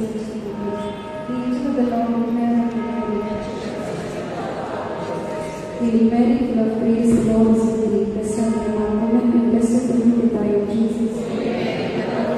angel of the Lord declare unto Mary. Hail Mary, full of grace, the Lord is with thee. Blessed art thou among women, and blessed is the fruit of thy womb, Jesus.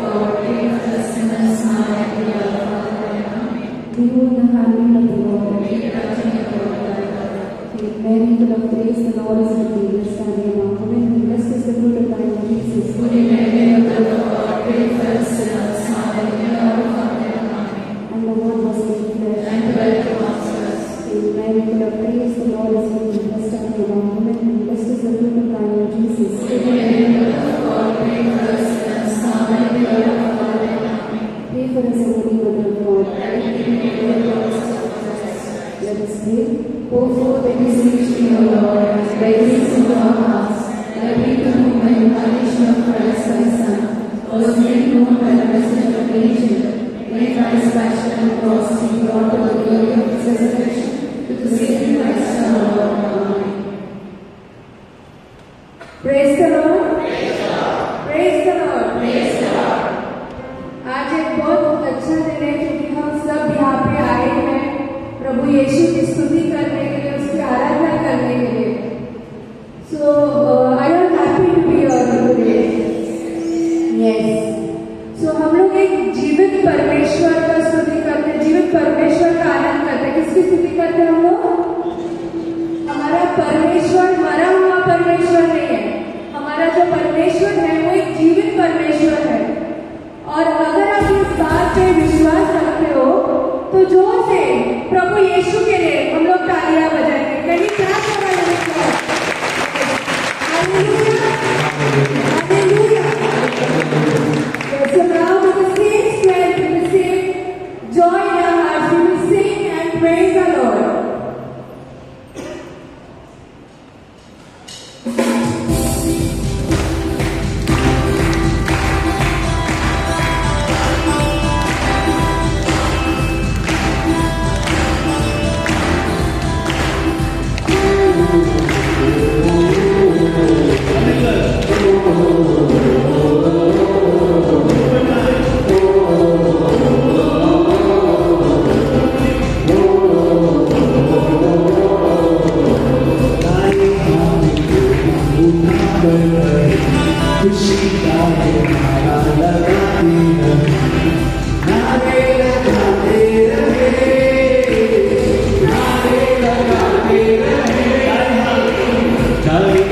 Lord, pray for us sinners now and at the hour of our death. Amen. Behold the handmaid of the Lord, and be thou changed of thy word. Hail Mary, full of grace, the Lord is with thee. Blessed art thou among women, and blessed is the fruit of thy womb, Jesus. Holy Mary, Mother of God, pray for us sinners now and at the hour of our death. Amen. And the Word was made flesh, And dwelt amongst us. Hail Mary, full of grace, the Lord is with thee. Blessed art thou among women, and blessed is the fruit of thy womb, Jesus. Holy Mary, Mother of God, pray for us sinners now and at the hour of our death. Amen. Pray for us, Holy Mother of God. That we may be the Lord's success. Let us pray. Pour forth the beseech thee, O Lord, and thy grace into our hearts, that we to whom the incarnation of Christ thy Son was made known by the message of the angel, may by his passion and cross be brought to the glory of his resurrection, to the saving Christ our Lord. Amen. Praise the Lord. Praise the Lord. Praise the Lord. Praise the Lord. आज एक बहुत अच्छा दिन है क्योंकि हम सब यहाँ पे आए हैं प्रभु यीशु की स्तुति करने के लिए, उसकी आराधना करने के लिए. So I am happy to be here today. Yes. So हम लोग एक जीवित परमेश्वर का स्तुति करते हैं, जीवित परमेश्वर का आनंद करते हैं. किसकी स्तुति करते हैं हम लोग? हमारा परमेश्वर मरा हुआ परमेश्वर नहीं है. हमारा जो परमेश्वर है वो एक जीवित परमेश्वर है. और अगर आप इस बात पे विश्वास रखते हो तो जोर से प्रभु यीशु के लिए हम लोग तालियां बजाएंगे. कहीं क्या करा hallelujah hallelujah. So now with the same strength, with the same joy in our hearts, we will sing and praise the Lord. Sorry.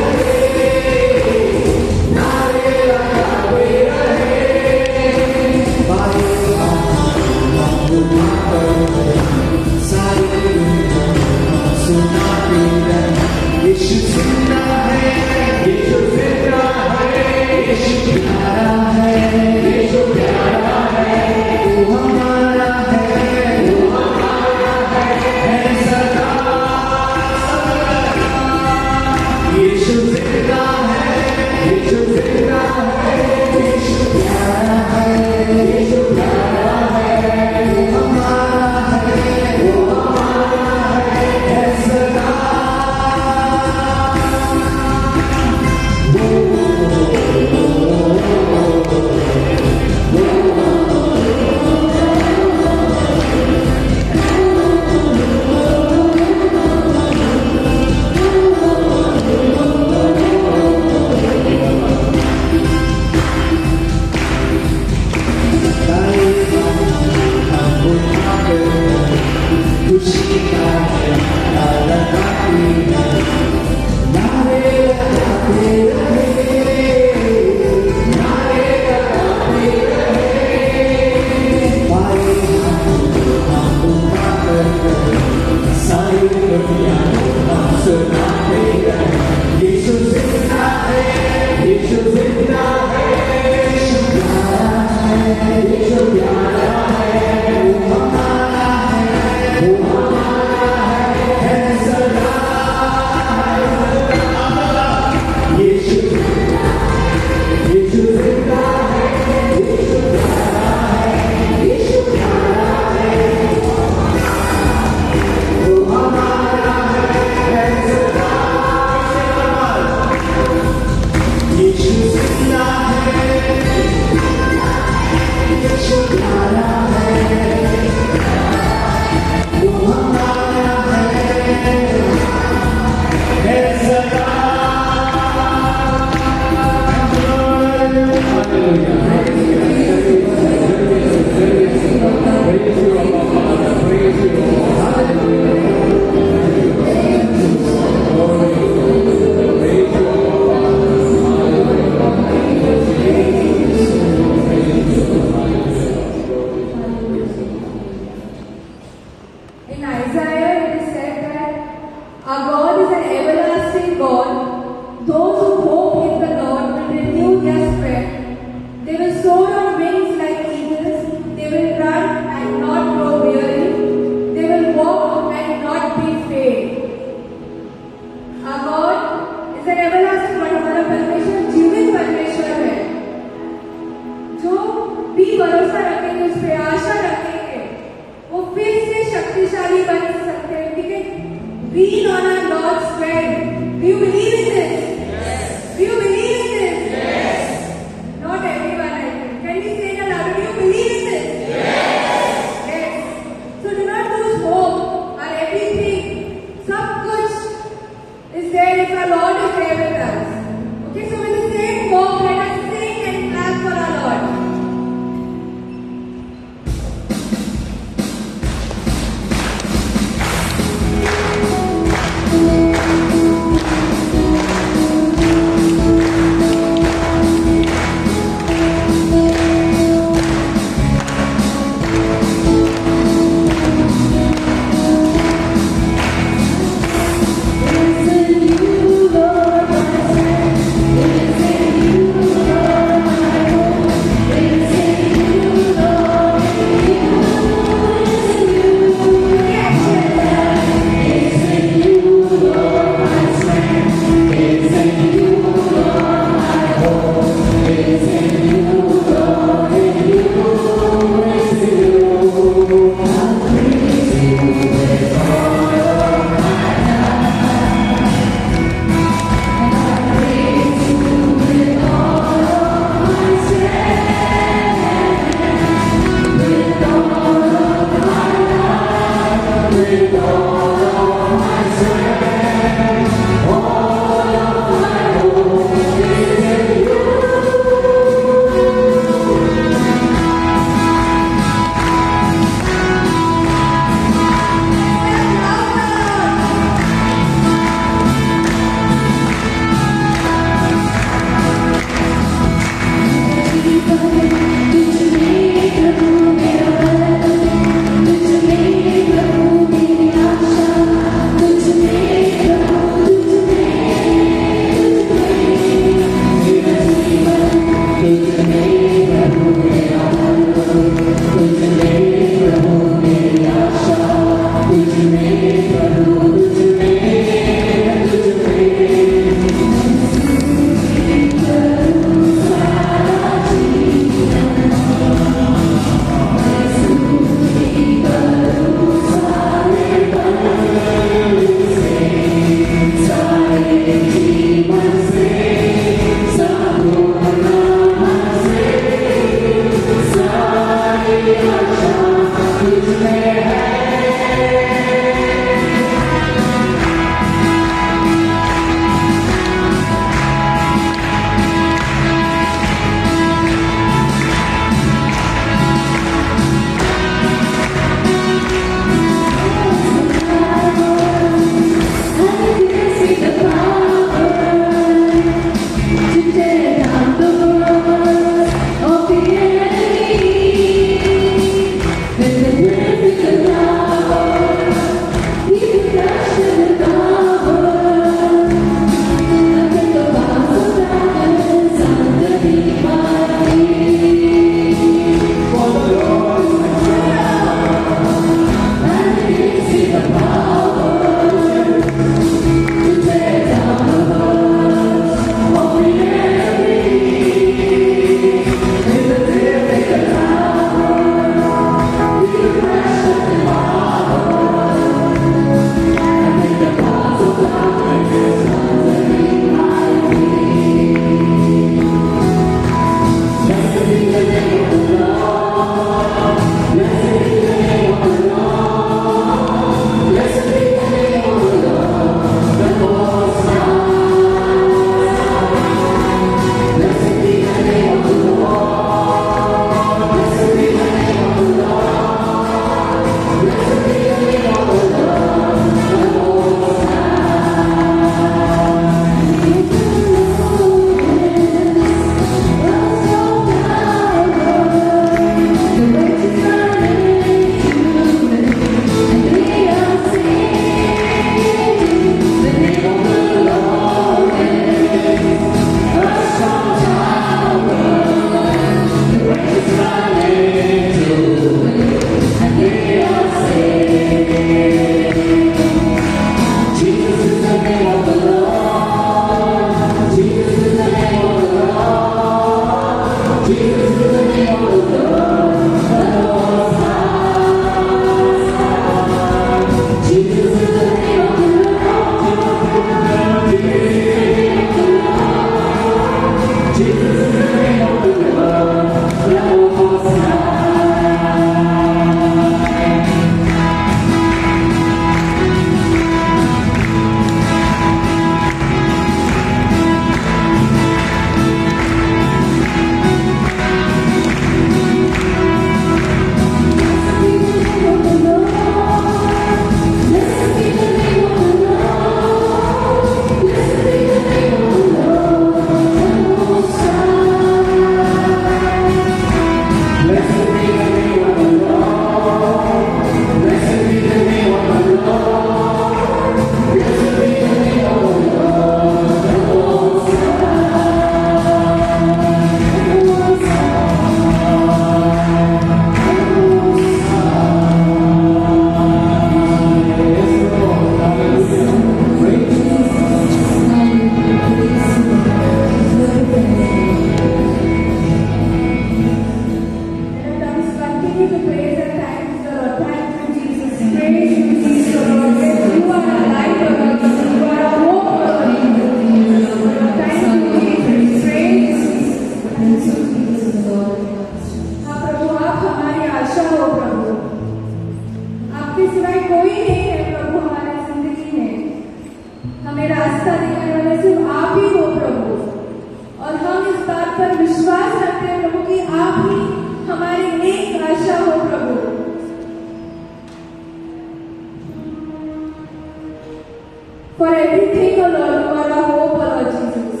For everything, O Lord, you are our hope, O Lord Jesus.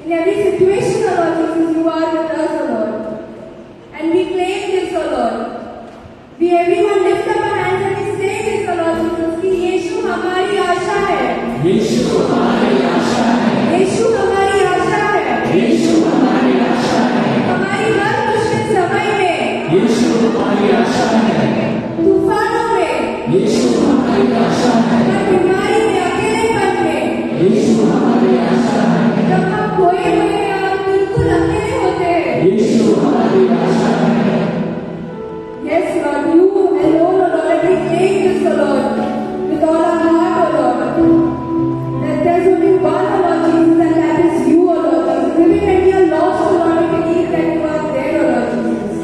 In every situation, O Lord Jesus, you are with us, O Lord. And we claim this, O Lord. We everyone lift up our hands and we say this, O Lord Jesus, कि यीशु हमारी आशा है. यीशु हमारी आशा है. यीशु हमारी आशा है. यीशु हमारी आशा है. हमारी हर मुश्किल समय में यीशु हमारी आशा है. तूफानों में यीशु हमारी आशा है. हर बीमारी में अकेलेपन में यीशु हमारी आशा है. जब हम खोए हुए हैं और बिल्कुल अकेले होते हैं. यीशु हमारी आशा है. Yes, Lord, you alone, O Lord, and we claim this, O Lord, with all our heart, O Lord, that there's only one, O Lord Jesus, and that is you, O Lord Jesus. Even when we are lost, O Lord, we believe that you are there, O Lord Jesus.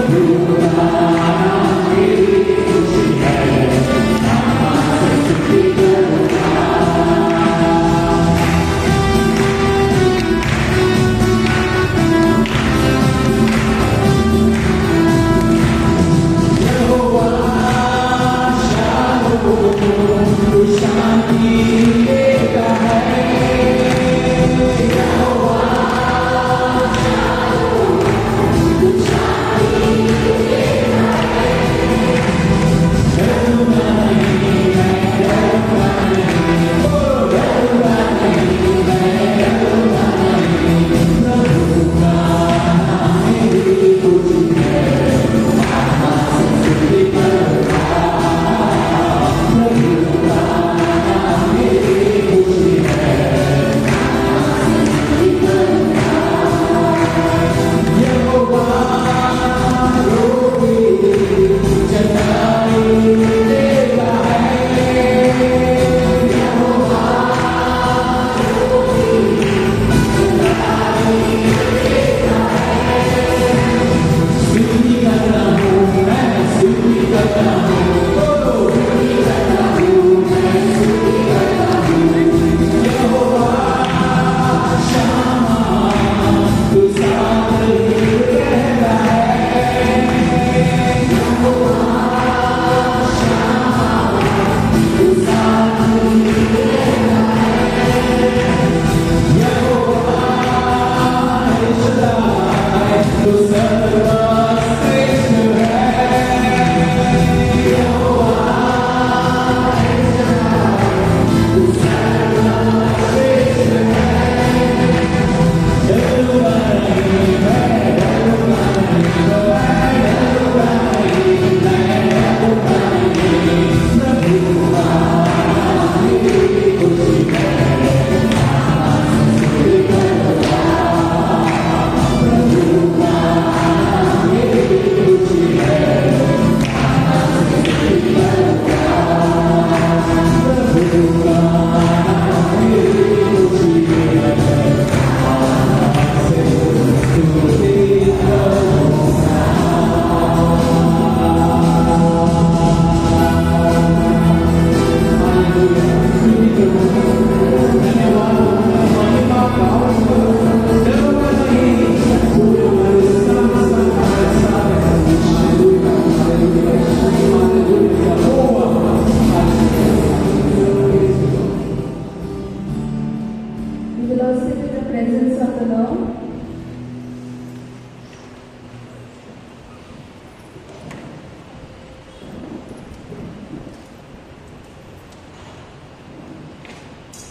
You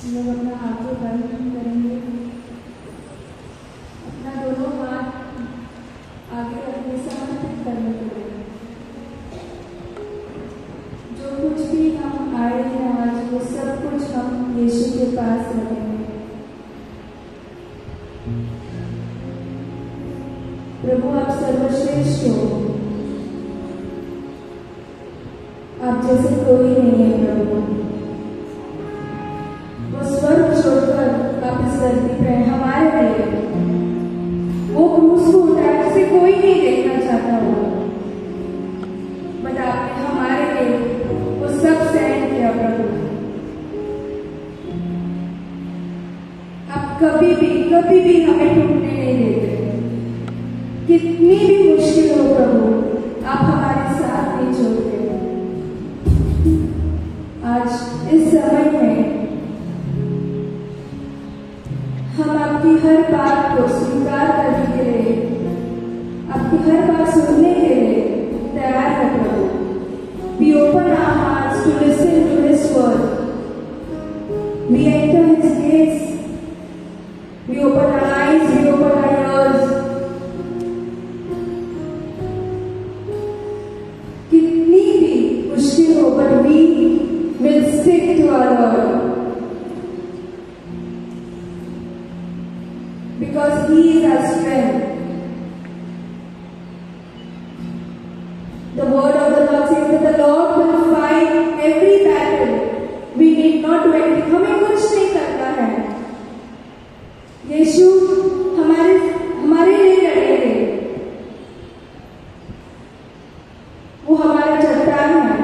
हम लोग अपना आंखें बंद करेंगे, अपना दोनों हाथ आगे रखने समर्पित करने के लिए। जो कुछ भी हम आए हैं आज, वो सब कुछ हम यीशु के पास रखेंगे। प्रभु आप सर्वश्रेष्ठ हो, आप जैसे कोई नहीं है प्रभु। वो स्वर्ग छोड़कर आप इस धरती पे हमारे लिए वो क्रूस को उठाया जिसे कोई नहीं देखना चाहता हो, बट आपने हमारे लिए वो सब सहन किया प्रभु। आप कभी भी हमें टूटने नहीं देते। कितनी भी मुश्किल हो प्रभु, आप हमारे साथ नहीं छोड़ते। आज इस समय में हम आपकी हर बात को स्वीकार करने के लिए, आपकी हर बात सुनने के लिए तैयार है प्रभु। We open our hearts to listen to His word. We enter His gates. We open our eyes. We open our ears. कितनी भी मुश्किल हो, but we will stick to our Lord. Because He is our strength. The word of the Lord says that the Lord will fight every battle. We need not do anything. हमें कुछ नहीं करना है। यीशु हमारे लिए लड़ेंगे। वो हमारा चट्टान है।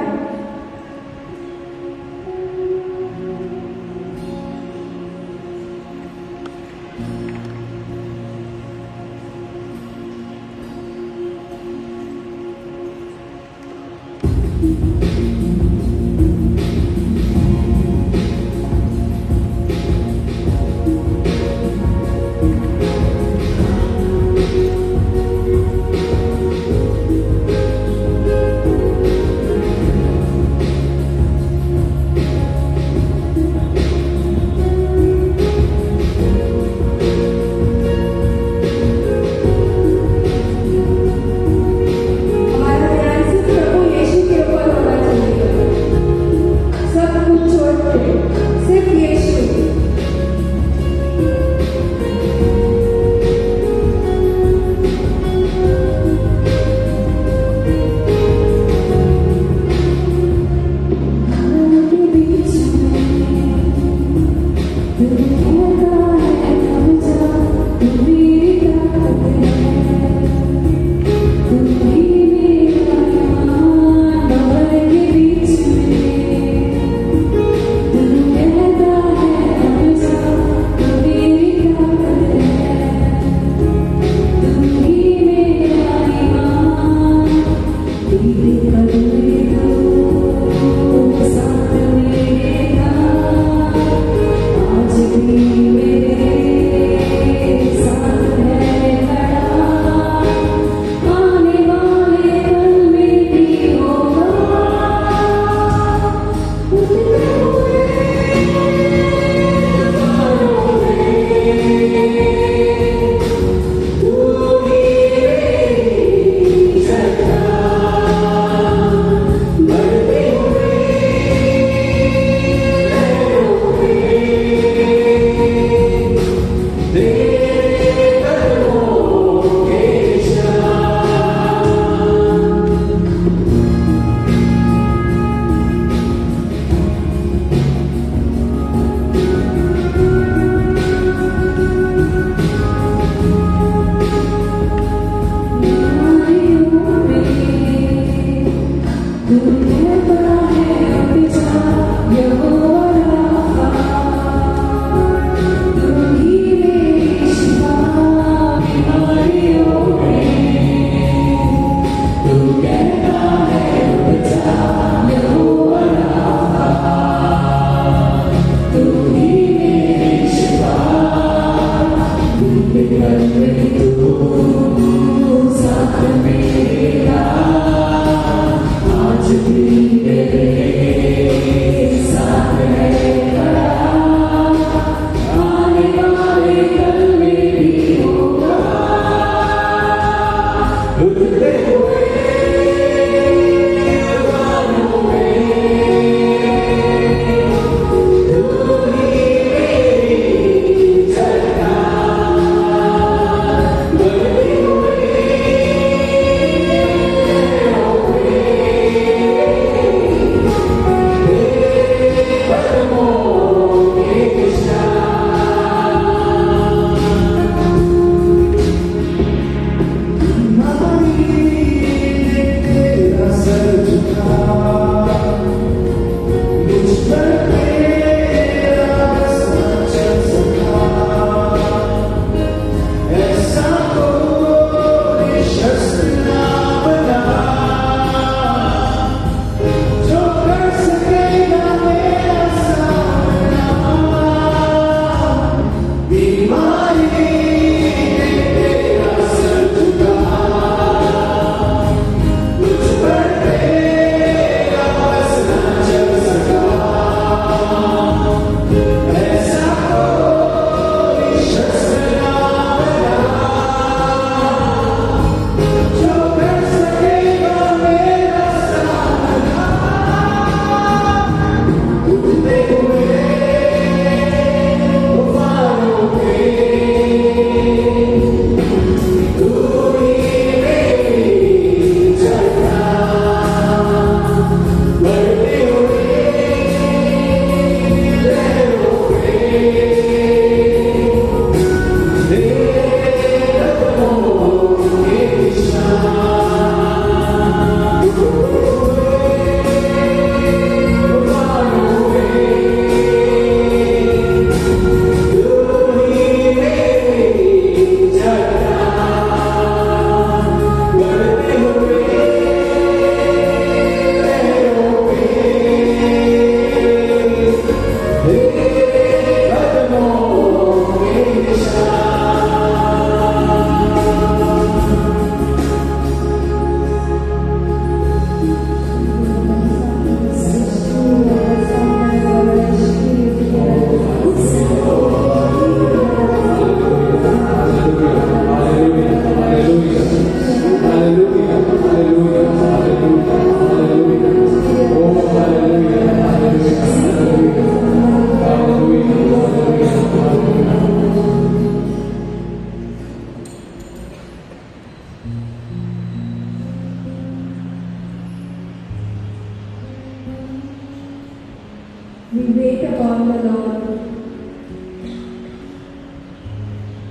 We wait upon the Lord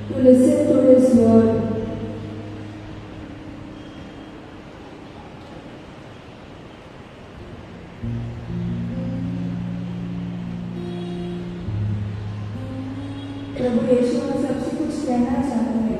to listen to His word. प्रभु यीशु हम सबसे कुछ कहना चाहते हैं।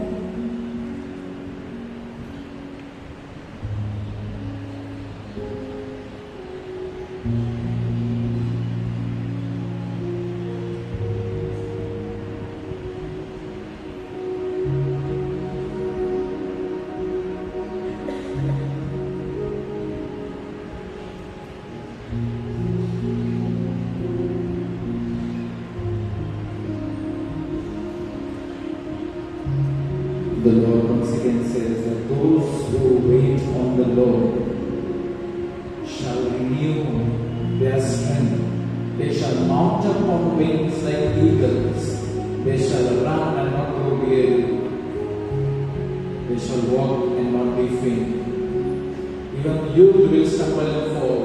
The Lord once again says that those who wait on the Lord shall renew their strength. They shall mount up on wings like eagles. They shall run and not grow weary. They shall walk and not be faint. Even youth will stumble and fall,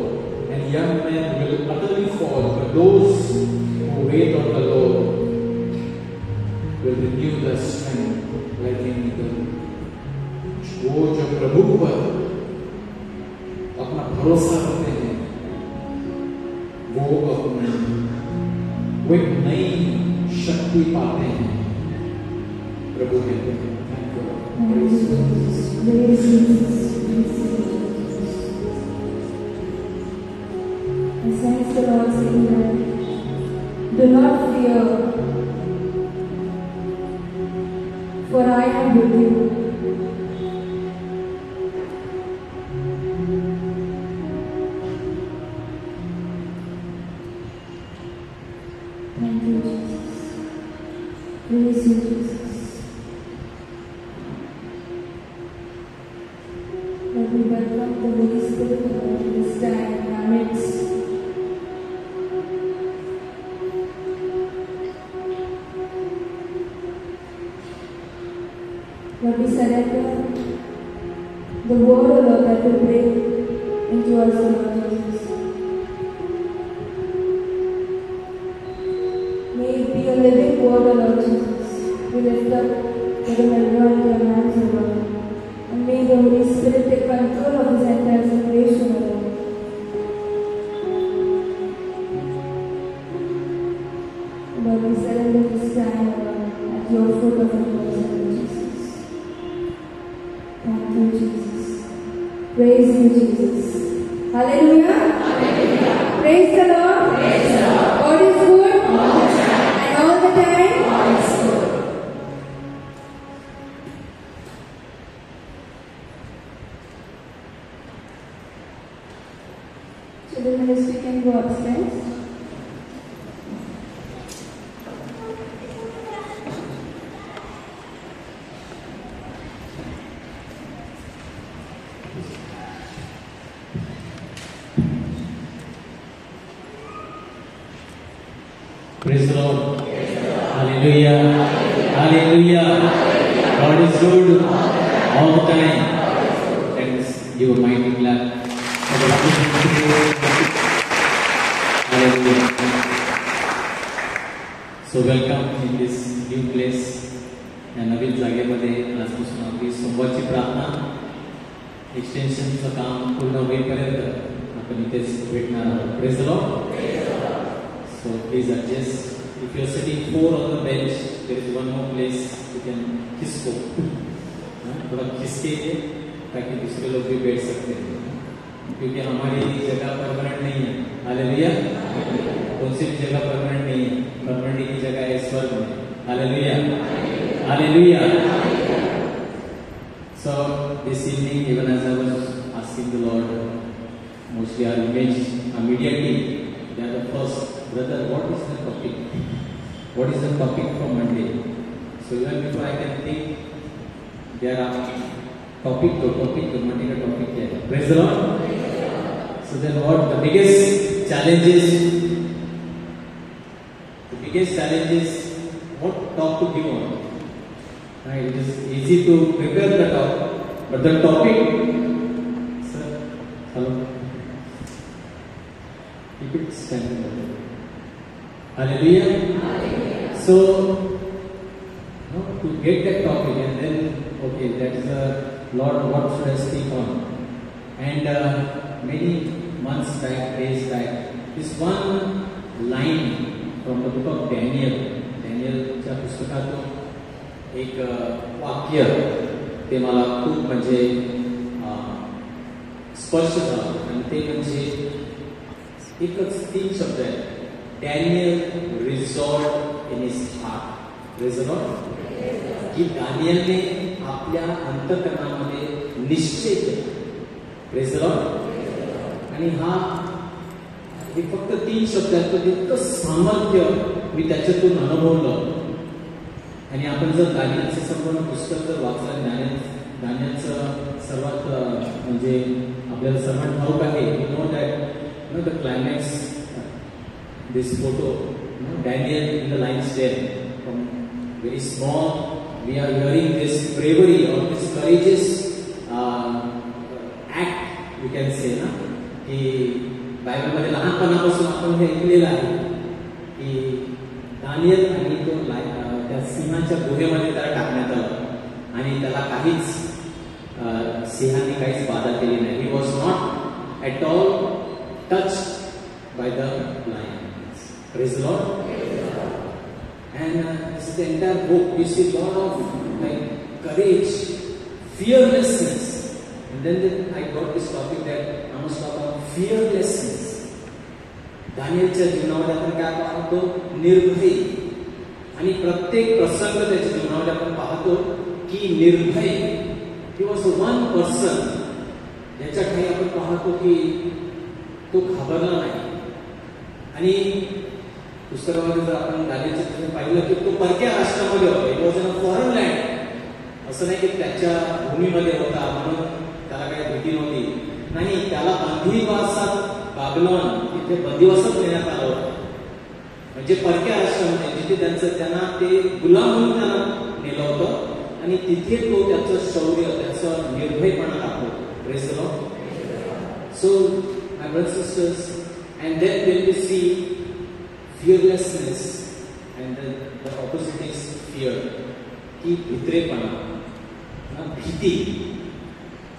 and young men will utterly fall. But those who wait on the Lord will renew their strength like an eagle. वो जो प्रभु पर अपना भरोसा रखते हैं, वो एक नई शक्ति पाते हैं। प्रभु कहते हैं, I sense the Lord saying that, do not fear, for I am with you. Thank you, Jesus. Praise you, Jesus. Lord, we welcome the Holy Spirit in this time in our midst. Lord, we surrender the word, O Lord, that will bring into us, O Lord Jesus. May it be a living word, O Lord Jesus. We lift up the remember into your hands, O Lord. And may the Holy Spirit take control of this entire situation, O Lord. Lord, we surrender this time, O Lord, at your foot of the cross, O Lord Jesus. Thank you, Jesus. Praise you, Jesus. Hallelujah. Hallelujah. Praise the Lord. Praise the Lord. God is good. All the time. And all the time. God is good. Children, ministry can go upstairs. Praise the Lord. Hallelujah. Hallelujah. God is good all the time. Let's give a mighty clap. Hallelujah. So welcome in this new place. या नवीन जागेमध्ये आजपासून आपली सोमवारची प्रार्थना एक्सटेन्शनचं काम पूर्ण होईपर्यंत आपण इथेच भेटणार आहोत. Praise the Lord. So please adjust. If you are sitting 4 on the bench, there is one more place you can किसको थोड़ा खिसके ताकि दूसरे लोग भी बैठ सकते हैं, क्योंकि हमारी जगह परमानेंट नहीं है. हालेलुया. कौन सी भी जगह परमानेंट नहीं है. परमानेंट की जगह है स्वर्ग में. Hallelujah. Hallelujah. So this evening, even as I was asking the Lord, mostly our image, our media team, they are the first. Brother, what is the topic? What is the topic for Monday? So even before I can think, there are topic, Monday का topic क्या है? Praise the Lord. So then what the biggest challenge is? The biggest challenge is what talk to give on. Right? It is easy to prepare the talk, but the topic, sir, hello, keep it standing. Hallelujah. So, to get that topic, and then, okay, that is Lord, what should I speak on? And many months back, days back, this one line from the book of Daniel, Danielच्या पुस्तकातून एक वाक्य ते मला खूप म्हणजे स्पर्श झालं, आणि ते म्हणजे एकच 3 शब्द आहेत. Daniel resolved in his heart. Resolved, की दानियलने आपल्या अंतःकरणामध्ये निश्चय केला. रिझॉल्व्ड. आणि हे फक्त 3 शब्द आहेत, पण इतकं सामर्थ्य मी त्याच्यातून अनुभवलं. आणि आपण जर दानियलचं संपूर्ण पुस्तक जर वाचलं, दानियलचं सर्वात म्हणजे आपल्याला सर्वात ठाऊक आहे, you know that the climax, this photo, Daniel in the lion's den, from very small, we are hearing this bravery or this courageous act, we can say, ना, की बायबलमध्ये लहानपणापासून आपण हे ऐकलेलं आहे की दानियल आणि तो त्या सिंहाच्या गुहेमध्ये त्याला टाकण्यात आलं, आणि त्याला काहीच सिंहाने काहीच बाधा केली नाही. He was not at all touched by the lions. Praise the Lord. And this is the entire book. We see a lot of like courage, fearlessness, and then I got this topic that I must talk about fearlessness. दानियलच्या जीवनामध्ये आपण काय पाहतो? निर्भय. आणि प्रत्येक प्रसंग त्याच्या जीवनामध्ये आपण पाहतो की निर्भय. He was one person ज्याच्या काही आपण पाहतो की तो घाबरला नाही. आणि पुस्तकामध्ये जर आपण दानियलचं पाहिलं की तो परक्या राष्ट्रामध्ये होता. It was in a foreign land. असं नाही की त्याच्या भूमीमध्ये होता म्हणून त्याला काही भीती नव्हती. नाही, त्याला बंदिवासात, बाबलोन तिथे बंदिवासात नेण्यात आलं होतं. म्हणजे परक्या राष्ट्रामध्ये जिथे त्यांना ते गुलाम म्हणून त्यांना नेलं होतं, आणि तिथे तो त्याचं शौर्य, त्याचं निर्भयपणा दाखवतो. Praise the Lord. So my brothers and sisters, and then when we see fearlessness, and the opposite is fear, की भित्रेपणा, भीती.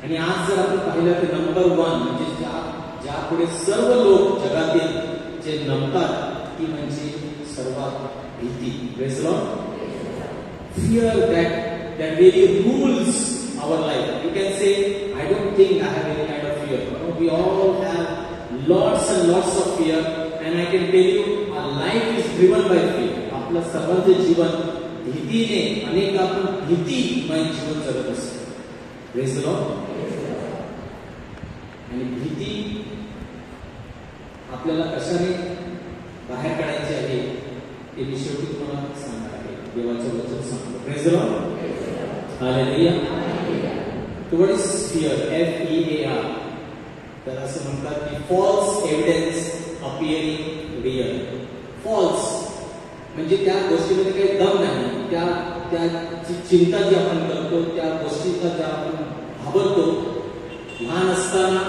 आणि आज जर आपण पाहिलं तर नंबर 1 म्हणजे ज्या पुढे सर्व लोक जगातील जे नमतात ती म्हणजे सर्वात भीती. Praise the Lord. Fear that really rules our life. You can say, I don't think I have any kind of fear. No, we all have lots and lots of fear, and I can tell you, our life is driven by fear. आपलं सर्वांचं जीवन भीतीने, अनेक आपण भीतीमय जीवन जगत असतो. Praise the Lord. आणि भीती आपल्याला कशाने बाहेर काढायची आहे ते मी शेवटी तुम्हाला सांगणार आहे. देवाचं वचन सांगतो. Praise the Lord. Hallelujah. So what is fear? F-E-A-R. तर असं म्हणतात की false evidence appearing real. False म्हणजे त्या गोष्टीमध्ये काही दम नाही. त्याची चिंता जी आपण करतो, त्या गोष्टीचा ज्या आपण घाबरतो. लहान असताना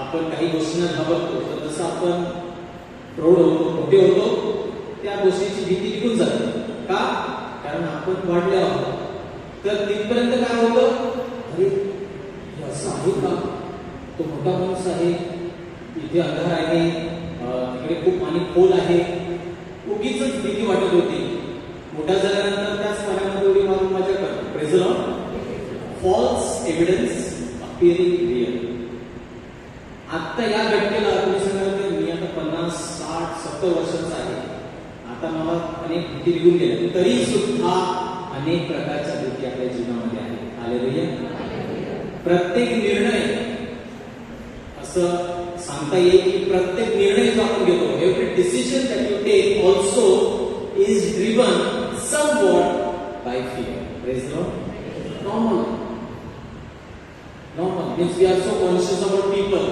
आपण काही गोष्टींना घाबरतो, तर जसं आपण प्रौढ होतो, मोठे होतो, त्या गोष्टीची भीती निघून जाते. का? कारण आपण वाढले आहोत. तर तिथपर्यंत काय होतं? अरे असं आहे का? तो मोठा माणूस आहे, इथे अंधार आहे, तिकडे खूप पाणी खोल आहे. उगीच भीती वाटत होती. मोठा झाल्यानंतर त्याच पाण्यामध्ये उडी मारून मजा करतो. Praise the Lord. False evidence appearing real. आता या घटनेला तुम्ही सांगाल मी आता 50, 60, 70 वर्षाचा आहे, आता मला अनेक भीती निघून गेल्या, तरी सुद्धा अनेक प्रकारच्या भीती आपल्या जीवनामध्ये आहेत. हालेलुया. प्रत्येक निर्णय असं सांगता येईल की प्रत्येक निर्णय जो आपण घेतो, every decision that you take also is driven somewhat by fear. Praise the Lord. Normal means we are so conscious about people.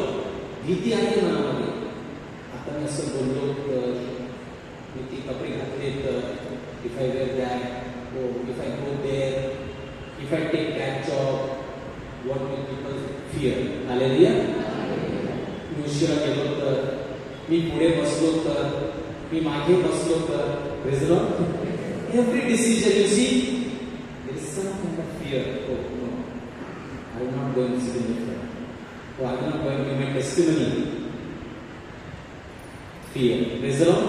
भीती आहे मनामध्ये. आता मी असं बोललो तर मी ती कपडे घातले तर if I wear that, if I go there, if I take that job, what will people fear? Hallelujah. मी उशिरा गेलो तर, मी पुढे बसलो तर, मी मागे बसलो तर praise the Lord. Every decision you see, there is some kind of fear. Oh no, I am not going to sit in the front. Oh, I am not going to give my testimony. Fear. Praise the Lord.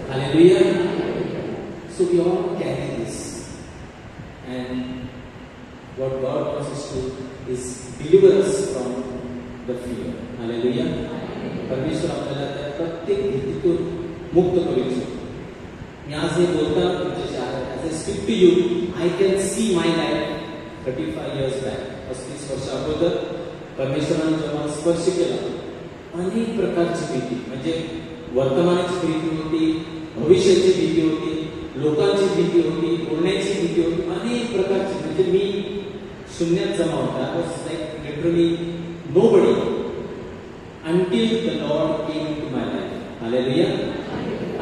Hallelujah. So we all carry this, and what God wants us to is deliver us from the fear. Hallelujah. परमेश्वर आपल्याला त्या प्रत्येक भीतीतून मुक्त करू इच्छितो. मी आज हे बोलताना तुमच्याशी आहे. As I speak to you, I can see my life 35 years back. 35 वर्ष अगोदर परमेश्वराने जेव्हा स्पर्श केला, अनेक प्रकारची भीती, म्हणजे वर्तमानाची भीती होती, भविष्याची भीती होती, लोकांची भीती होती, बोलण्याची भीती होती, अनेक प्रकारची. म्हणजे मी शून्यात जमा होता. I was like literally nobody until the Lord came into my life. Hallelujah.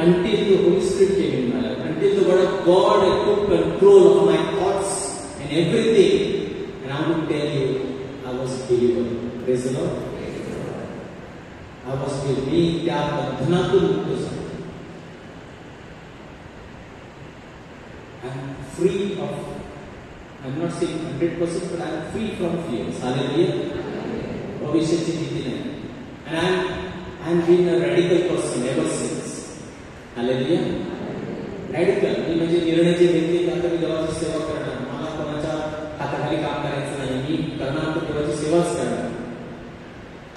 Until the Holy Spirit came in my life, until the Word of God took control of my thoughts and everything, and I want to tell you, I was delivered. Praise the Lord. I was delivered. मी त्या बंधनातून मुक्त झालो. I'm free of, I'm not saying 100%, but I'm free from fears. Hallelujah. भविष्याची भीती नाही. And I'm being a radical person ever since. Hallelujah. Radical मी म्हणजे निर्णय जे घेतले की आता मी देवाची सेवा करणार, मला कोणाच्या हाताखाली काम करायचं नाही, मी करणार तर देवाची सेवाच करणार.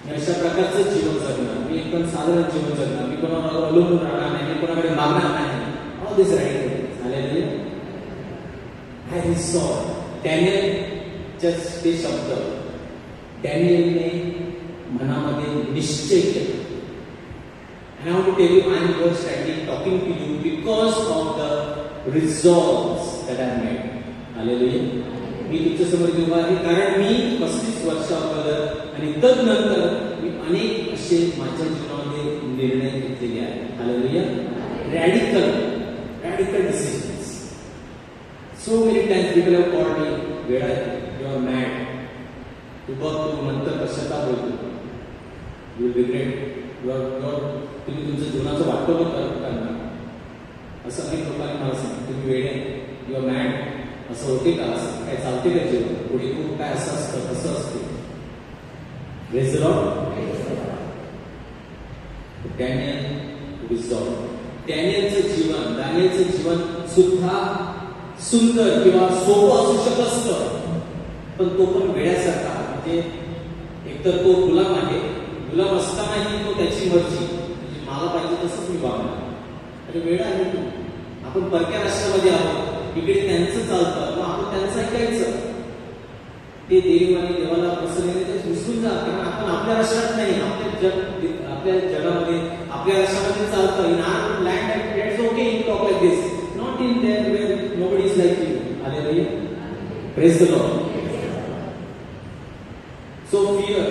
मी अशा प्रकारचं जीवन जगणार, मी एकदम साधारण जीवन जगणार, मी कोणावर अवलंबून राहणार नाही, मी कोणाकडे मागणार नाही. All this radical. Hallelujah. I resolve. डॅनियलचे ते शब्द डॅनियलने मनामध्ये निश्चय केला. And I want to tell you, I am here standing talking to you because of the resolves that I made. Hallelujah. मी तुमच्या समोर उभा आहे कारण मी 35 वर्ष अगोदर आणि तदनंतर मी अनेक असे माझ्या जीवनामध्ये निर्णय घेतलेले आहेत. Hallelujah. Radical decisions. So many times people have called me, वेडा यू आर मॅड, तू बघ तू नंतर पश्चाताप होतो, यू विल रिग्रेट, तुम्ही तुमच्या जीवनाचं वाटोबं करणार. असं अनेक लोकांनी मला सांगितलं, तुम्ही वेडे, यू आर मॅड, असं होते का, असं काय चालते का जीवन, पुढे खूप काय असं असतं, असं असते. Praise the Lord. Daniel resolve. डॅनियलचं जीवन, दानियलचं जीवन सुद्धा सुंदर किंवा सोपं असू शकत असतं, पण तो पण वेड्यासारखा. म्हणजे एकतर तो गुलाम आहे, गुलाम असतानाही तो त्याची मर्जी, म्हणजे मला पाहिजे तसंच मी वागणार. अरे वेळा आहे तू, आपण परक्या राष्ट्रामध्ये आहोत, इकडे त्यांचं चालतं, मग आपण त्यांचं ऐकायचं. ते देव आणि देवाला प्रसन्न ते विसरून जा, कारण आपण आपल्या राष्ट्रात नाही, आपल्या जगामध्ये आपल्या राष्ट्रामध्ये चालतं. In our land it's okay you talk like this, not in there where nobody is like you. Hallelujah. Praise the Lord. So fear.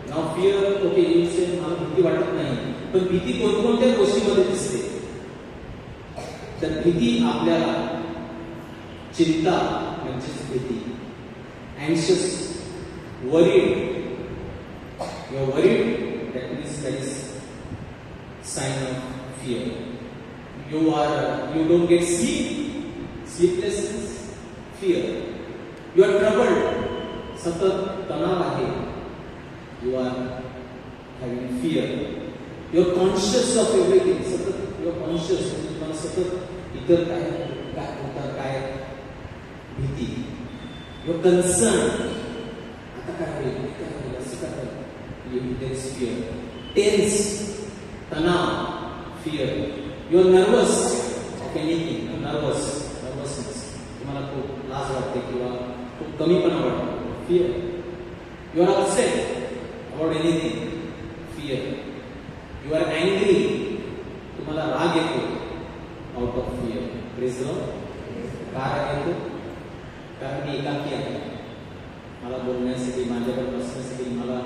Now fear, okay you say मला भीती वाटत नाही, पण भीती कोणत्या गोष्टीमध्ये दिसते. तर भीती आपल्याला चिंता म्हणजेच भीती, अँशियस, worried. You are worried, that means that is sign of fear. You don't get sleeplessness, fear. You are troubled, सतत तणाव आहे, you are having fear. You are conscious of everything. सतत you are conscious. तुम्हाला सतत इतर काय होतं, काय भीती. You are concerned. आता काय होईल, असं काय होईल. There is fear. Tense, तणाव, fear. You are nervous of anything. You are nervousness. तुम्हाला खूप लाज वाटते किंवा खूप कमीपणा वाटतो, fear. You are upset about anything, fear. You are angry, तुम्हाला राग येतो, out of fear. Praise the Lord. का राग येतो? कारण मी एकाकी आहे, मला बोलण्यासाठी, माझ्याकडे बसण्यासाठी, मला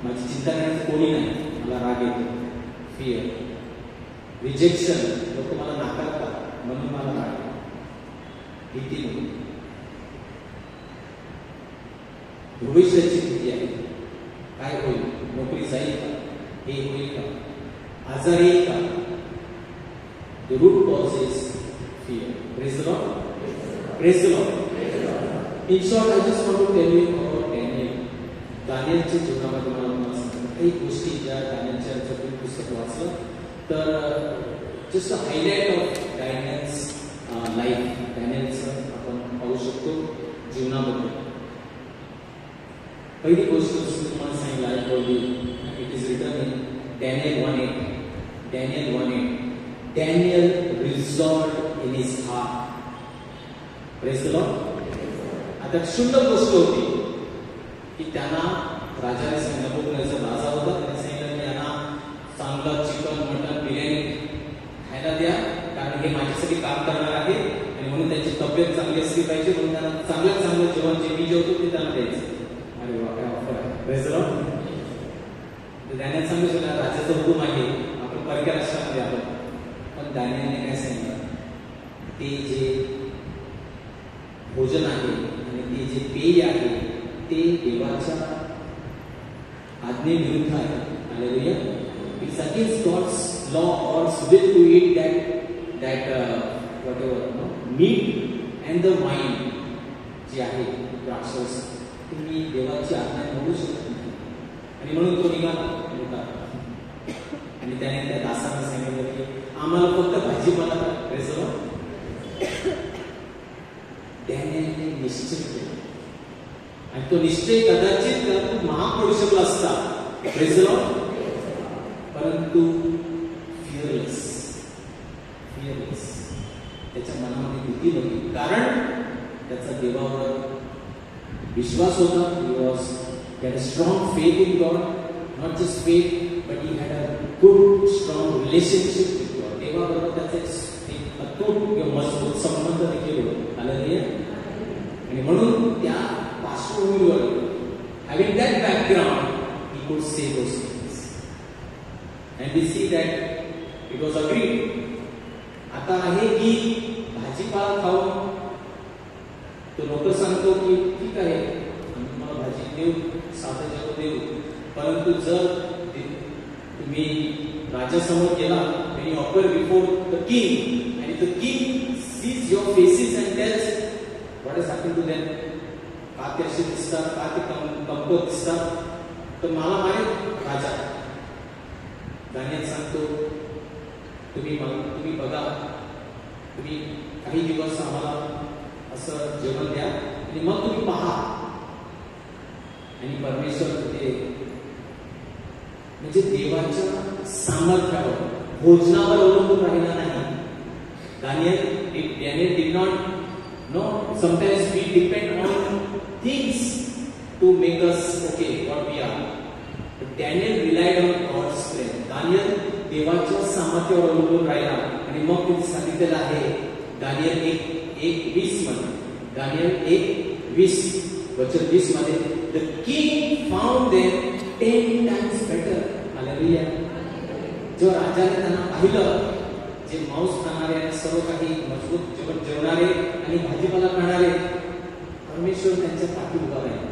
माझी चिंता करण्याचं कोणी नाही, मला राग येतो, fear. रिजेक्शन, लोक मला नाकारतात म्हणून मला राग येतो, भीती होती. भविष्याची भीती आहे, काय होईल, नोकरी जाईल का, हे होईल का, आजार येईल का, The root cause is fear. Praise the Lord. Praise the Lord. In short, I just want to tell you about Daniel. दानियलच्या जीवनामध्ये मला सांगतो काही गोष्टी ज्या दानियलच्या जर पुस्तक वाचलं तर just highlight of Daniels life, डॅनियलचं आपण पाहू शकतो जीवनाबद्दल. पहिली गोष्ट तुम्हाला सांगितलं आहे बोलली, it is written in Daniel 1:8. Daniel 1:8. Daniel resolved in his heart. Praise the Lord. आता क्षुल्लक गोष्ट होती की त्यांना राजाने सांगितलं, नबूकदनेस्सर राजा होता, त्याने सांगितलं की यांना चांगलं चिकन, मटन, बिर्याणी खायला द्या, कारण हे माझ्यासाठी काम करणार आहे आणि म्हणून त्यांची तब्येत चांगली असली पाहिजे, म्हणून त्यांना चांगलं चांगलं जेवण जे मी जेवतो ते त्यांना द्यायचं. अरे वा, काय ऑफर आहे. Praise the Lord. दानियल सांगू शकला राजाचा हुकूम आहे, आपण परक्या राष्ट्रामध्ये आहोत, पण दानियलने काय सांगितलं, ते जे भोजन आहे आणि ते जे पेय आहे ते देवाच्या आज्ञेविरुद्ध आहे. Hallelujah. It's against God's law or will to eat that whatever meat and the wine जे आहे द्राक्षरस तुम्ही देवाची आज्ञा मोडू शकत नाही. आणि म्हणून तो निघाला मोठा आणि त्याने त्या दासांना सांगितलं की आम्हाला फक्त भाजीपाला द्या. त्याने निश्चय केला आणि तो निश्चय कदाचित खूप महाग पडू शकला असता, परंतु फिअरलेस त्याच्या मनामध्ये भीती नव्हती, कारण त्याचा देवावर विश्वास होता. He had a strong faith in God, not just faith, but he had a good, strong relationship with God. देवाबरोबर त्याचा एक अतूट किंवा मजबूत संबंध देखील होता. हालेलुया. आणि म्हणून त्या पार्श्वभूमीवर having that background, he could say those things. And we see that it was agreed. आता आहे की भाजीपाला खाऊन तो नोकर सांगतो की ठीक आहे आम्ही तुम्हाला भाजी देऊ, साधं जेवण देऊ, परंतु जर तुम्ही राजासमोर गेला when you offer before the king and if the king sees your faces and tells what has happened to them, का ते असे दिसतात, का ते कमकुवत दिसतात, तर मला मारेल राजा. दानियल सांगतो तुम्ही बघा, तुम्ही काही दिवस आम्हाला असं जेवण द्या आणि मग तुम्ही पहा. आणि परमेश्वर ते म्हणजे देवाच्या सामर्थ्यावर, भोजनावर अवलंबून राहिला नाही. Daniel did not know. Sometimes we depend on things to make us okay what we are. But Daniel relied on God's strength. Daniel देवाच्या सामर्थ्यावर अवलंबून राहिला आणि मग तिथे सांगितलेलं आहे दानियल 1:20 मध्ये, दानियल 1:20 वचन 20 मध्ये, the king found them 10 times better. Hallelujah. जो राजाने त्यांना पाहिलं, जे मांस खाणारे आणि सर्व काही मजबूत जेवण जेवणारे आणि भाजीपाला खाणारे, परमेश्वर त्यांच्या पाठी उभा राहिला.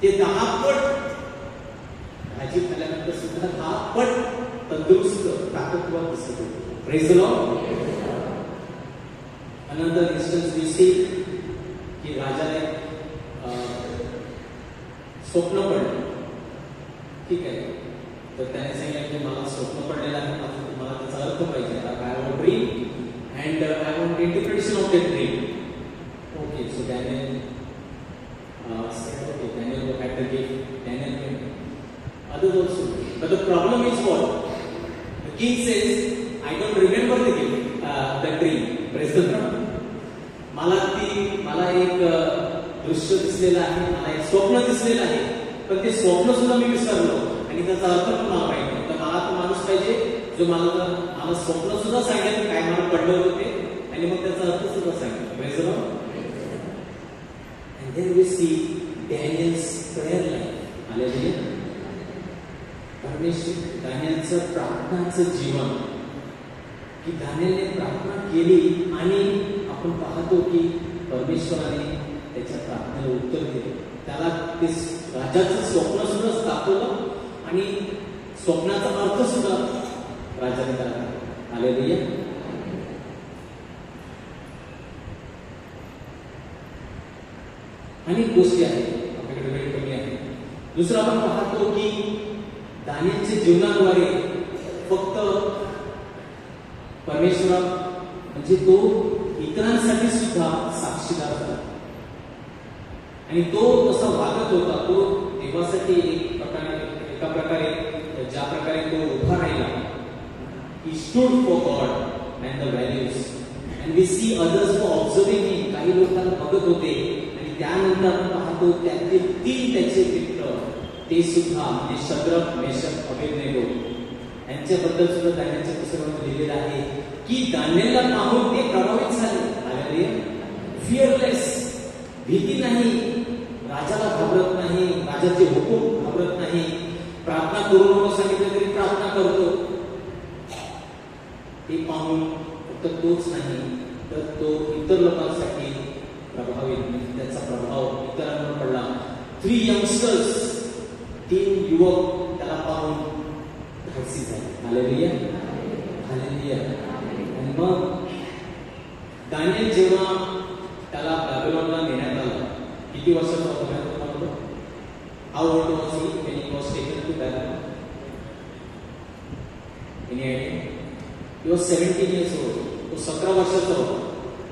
ते 10 पट भाजी खाल्ल्यानंतर सुद्धा 10 पट तंदुरुस्त ताकदवर दिसत होते. Praise the Lord. अनंतर इन्स्टन्स वी सी की राजाने स्वप्न पडलं. ठीक आहे, तर त्याने सांगितलं की मला स्वप्न पडलेलं आहे, मला त्याचा अर्थ पाहिजे. I want dream and I want interpretation of that dream. Okay, so Daniel had to give Daniel others also. But the problem is what? The king says, I don't remember the dream. Praise the Lord. मला एक दृश्य दिसलेलं आहे, मला एक स्वप्न दिसलेलं आहे, पण ते स्वप्न सुद्धा मी विसरलो आणि त्याचा अर्थ पण मला माहिती. तर मला तो माणूस पाहिजे जो मला स्वप्न सुद्धा सांगेल काय मला पडलं होतं ते, आणि मग त्याचा अर्थ सुद्धा सांगेल. Praise the Lord. And then we see Daniel's prayer life. Hallelujah. परमेश्वर दानियलचं प्रार्थनाचं जीवन, की दानियलने प्रार्थना केली आणि आपण पाहतो की परमेश्वराने त्याच्या प्रार्थनेला उत्तर दिले. त्याला ते राजाचं स्वप्न सुद्धा दाखवलं आणि स्वप्नाचा अर्थ सुद्धा राजाने त्याला. हालेलुया. अनेक गोष्टी आहेत, आपल्याकडे वेळ कमी आहे. दुसरं आपण पाहतो की दानियलच्या जीवनाद्वारे फक्त परमेश्वर म्हणजे तो इतरांसाठी सुद्धा साक्षीदार झाला आणि तो तसा वागत होता. तो देवासाठी एका प्रकारे ज्या प्रकारे तो उभा राहिला, he stood for God and the values and we see others were observing him. काही लोकांना बघत होते आणि त्यानंतर आपण पाहतो त्यातील 3 त्याचे मित्र ते सुद्धा म्हणजे शद्रक, मेशक, अबेदनेगो यांच्याबद्दल सुद्धा दानियलच्या पुस्तकामध्ये लिहिलेलं आहे की दानियलला पाहून ते प्रभावित झाले. फिअरलेस, भीती नाही, राजाला घाबरत नाही, राजाचे हुकूम घाबरत नाही, प्रार्थना करू नको सांगितलं तरी प्रार्थना करतो. ते पाहून फक्त तोच नाही तर तो इतर लोकांसाठी प्रभावित, त्याचा प्रभाव इतरांवर पडला. 3 यंगस्टर्स, 3 युवक त्याला पाहून धाडसी झाले. Hallelujah, hallelujah. आणि मग दानियल जेव्हा त्याला बॅबिलोनला नेण्यात आलं, किती वर्षाचा होता तुम्हाला? How old was he when he was taken to Babylon? Any idea? He was 17 years old. तो 17 वर्षाचा होता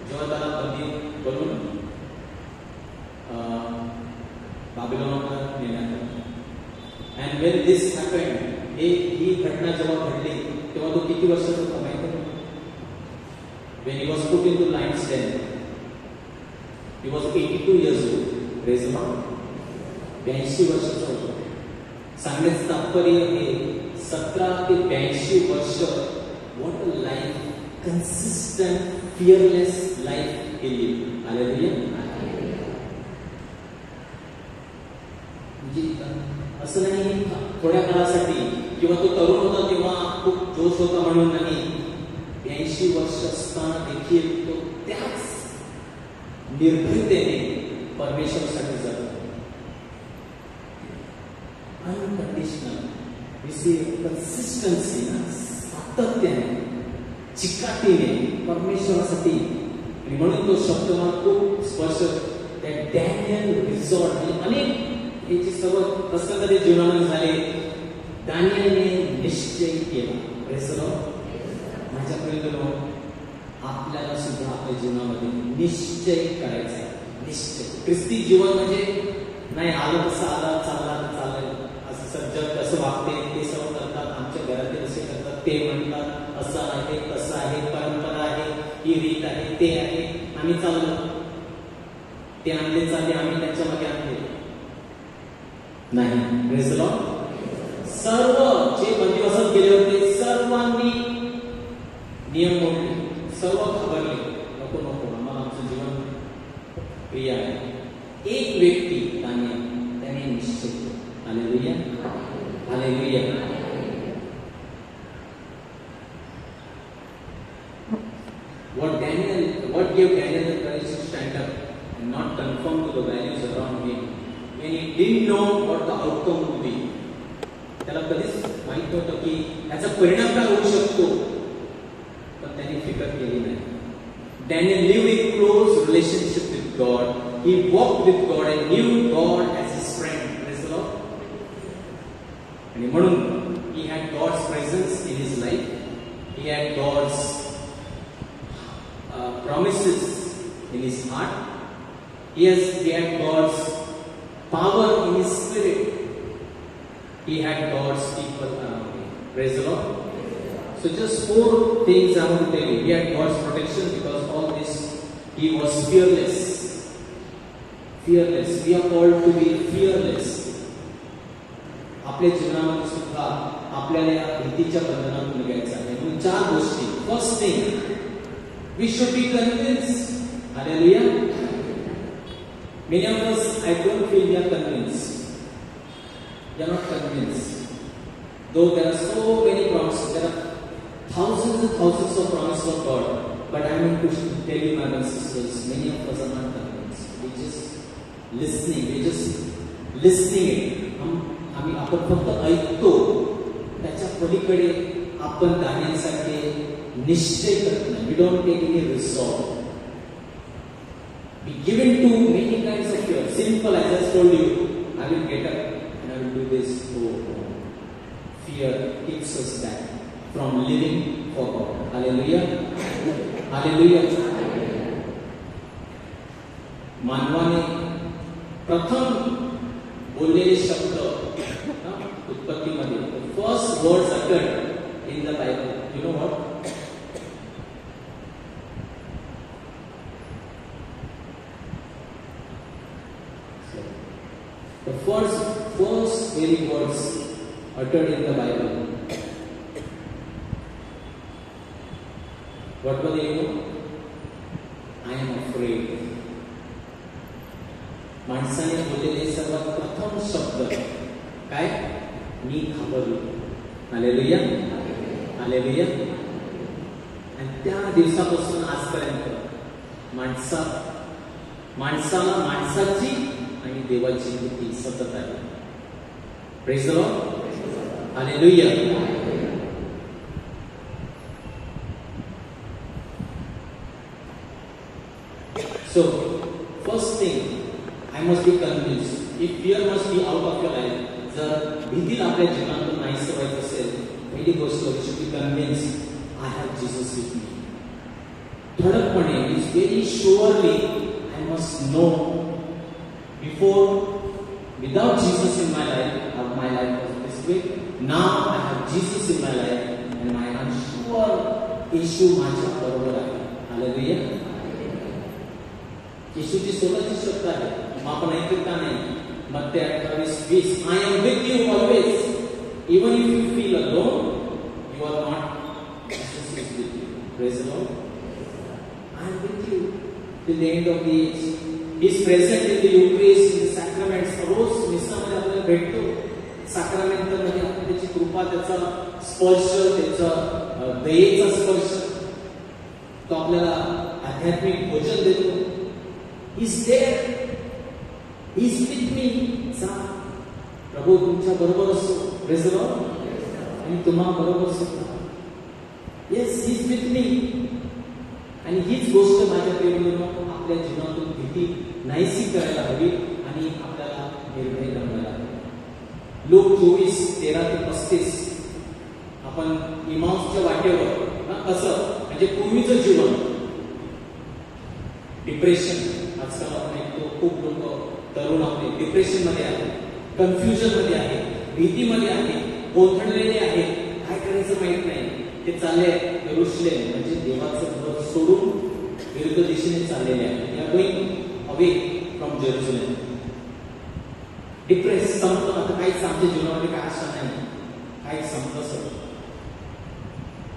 जेव्हा त्याला बंदी करून बाबिलोनला नेण्यात आलं. And when this happened, ही घटना जेव्हा घडली तेव्हा तो किती वर्षाचा होता माहिती आहे? When he was put into lion's den, he was 82 years old. Praise the Lord. 82 वर्षाचा होता. सांगण्याचं तात्पर्य हे 17 ते 82 वर्ष. What a life, consistent, fearless life he lived. Hallelujah. म्हणजे असं नाही थोड्या काळासाठी किंवा तो तरुण होता तेव्हा खूप जोश होता म्हणून नाही. 82 वर्ष असताना देखील तो त्याच निर्भीतेने परमेश्वरासाठी जगतो. अनकंडिशनल, कन्सिस्टन्सी, सातत्याने, चिकाटीने परमेश्वरासाठी. आणि म्हणून तो शब्द मला खूप स्पष्ट, डॅनियल रिसॉर्ट, म्हणजे अनेक याची सर्व प्रसंग ते जीवनामध्ये झाले. दानियलने निश्चय केला. Praise the Lord. माझ्यापर्यंत आपल्याला सुद्धा आपल्या जीवनामध्ये निश्चय करायचा आहे. निश्चय. ख्रिस्ती जीवन म्हणजे नाही आलं तसं आलं, चाललं चालेल, असं जग कसं वागते ते सर्व करतात, आमच्या घरातील असे करतात, ते म्हणतात असं आहे, तसं आहे, परंपरा आहे, ही रीत आहे, ते आहे, आम्ही चाललो, ते आणले चालले, आम्ही त्यांच्या मागे आणले नाही. Praise the Lord. सर्व जे बंदिवासात गेले होते सर्वांनी नियम मोडले, सर्व घाबरले, नको नको आम्हाला आमचं जीवन प्रिय आहे. एक व्यक्ती त्याने निश्चित केला. Hallelujah, hallelujah. What gave Daniel the courage to stand up and not conform to the values around him when he didn't know what the outcome would be? त्याला कधीच माहित नव्हतं की याचा परिणाम काय होऊ शकतो, पण त्याने फिकर केली नाही. Daniel lived in close relationship with God. He walked with God and knew God as his friend. Praise the Lord. And म्हणून he had God's presence in his life. He had God's promises in his heart. He had God's power in his spirit. He had God's people around him. Praise the Lord. So just 4 things I want to tell you. He had God's protection because all this. He was fearless. Fearless. We are called to be fearless. आपल्या जीवनामध्ये सुद्धा आपल्याला या भीतीच्या बंधनातून निघायचं आहे. म्हणून 4 गोष्टी. First thing, we should be convinced. Hallelujah. Many of us, I don't feel we are convinced. We are not convinced. Though there are so many promises, there are thousands and thousands of promises of God. But I want to tell you, my brothers and sisters, many of us are not convinced. We just listening. We just listening it. आपण फक्त ऐकतो, त्याच्या पलीकडे आपण दानियलसारखे निश्चय करत नाही. We don't take any resolve. We give in to many kinds of fears. simple. I just told you, I will get up and I will do this. Oh, fear keeps us back from living for God. Hallelujah. Hallelujah. मानवाने प्रथम बोललेले शब्द उत्पत्तीमध्ये, the first words uttered in the Bible, you know what? The first very words uttered in the Bible, what were they? I am afraid. माणसाने बोललेले सर्वात प्रथम शब्द काय? मी घाबरलो. हालेलुया. हालेलुया. आणि त्या दिवसापासून आजपर्यंत माणसाला माणसाची आणि देवाची भीती सतत आहे. Praise the Lord. Hallelujah. So first thing, I must be convinced. If fear must be out of your life, जर भीती आपल्या जीवनातून नाही सवयत असेल, पहिली गोष्ट, we should be convinced I have Jesus with me. ठळकपणे, is very surely I must know before, without Jesus in my life was this way. Now I have Jesus in my life and I am sure येशू माझ्या बरोबर आहे. Hallelujah. येशूची स्वतःची शब्द आहे, आपण ऐकता नाही. मत्ते 28:20, I am with you always, even if you feel alone, you are not. Jesus is with you. Praise the Lord. I am with you till the end of the age. He is present in the Eucharist, in the sacraments. रोज मिसामध्ये आपल्याला भेटतो. सॅक्रमेंट मध्ये आपण त्याची कृपा, त्याचा स्पर्श, त्याचा दयेचा स्पर्श, तो आपल्याला आध्यात्मिक भोजन देतो. He's there. He's with me. प्रभू तुमच्या बरोबर असतो. Praise the Lord. आणि तुम्हा बरोबर असतो. Yes, he's with me. आणि हीच गोष्ट माझ्या प्रेमींनो आपल्या जीवनातून भीती नाहीशी करायला हवी आणि आपल्याला निर्भय बनवायला हवी. लोक 24:13-35 आपण इमाऊसच्या वाटेवर कसं म्हणजे पूर्वीचं जीवन, डिप्रेशन. आजकाल आपण ऐकतो खूप लोक तरुण आपले डिप्रेशन मध्ये आहेत, कन्फ्युजन मध्ये आहेत, भीतीमध्ये आहेत, गोंधळलेले आहेत, काय करायचं माहित नाही. ते चालले यरूशलेम म्हणजे देवाचं घर सोडून विरुद्ध दिशेने चाललेले आहेत. They are going away from Jerusalem. Depress संपलं आता, काहीच आमच्या जीवनामध्ये काय आशा नाही, काहीच संपलं सगळं.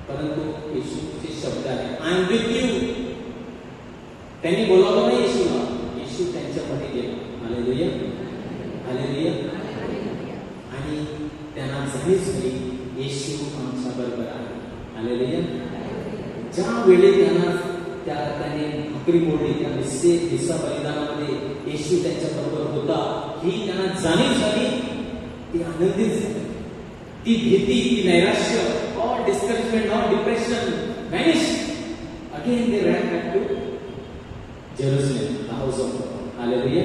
परंतु येशूचे शब्द आहे, आय एम विथ यू. त्यांनी बोलावलं नाही येशूला, येशू त्यांच्यामध्ये गेला. हालेलुया. हालेलुया. आणि त्यांना जाणीव झाली येशू आमच्या बरोबर आहे. हालेलुया. ज्या वेळी त्याने भाकरी मोडली, त्या विसा बलिदानामध्ये येशू त्यांच्या बरोबर होता, ही त्यांना जाणीव झाली. ती आनंदित झाली. ती भीती, ती नैराश्य, और डिस्करेजमेंट, और depression vanished. Again they ran back to Jerusalem, the house of God. Hallelujah.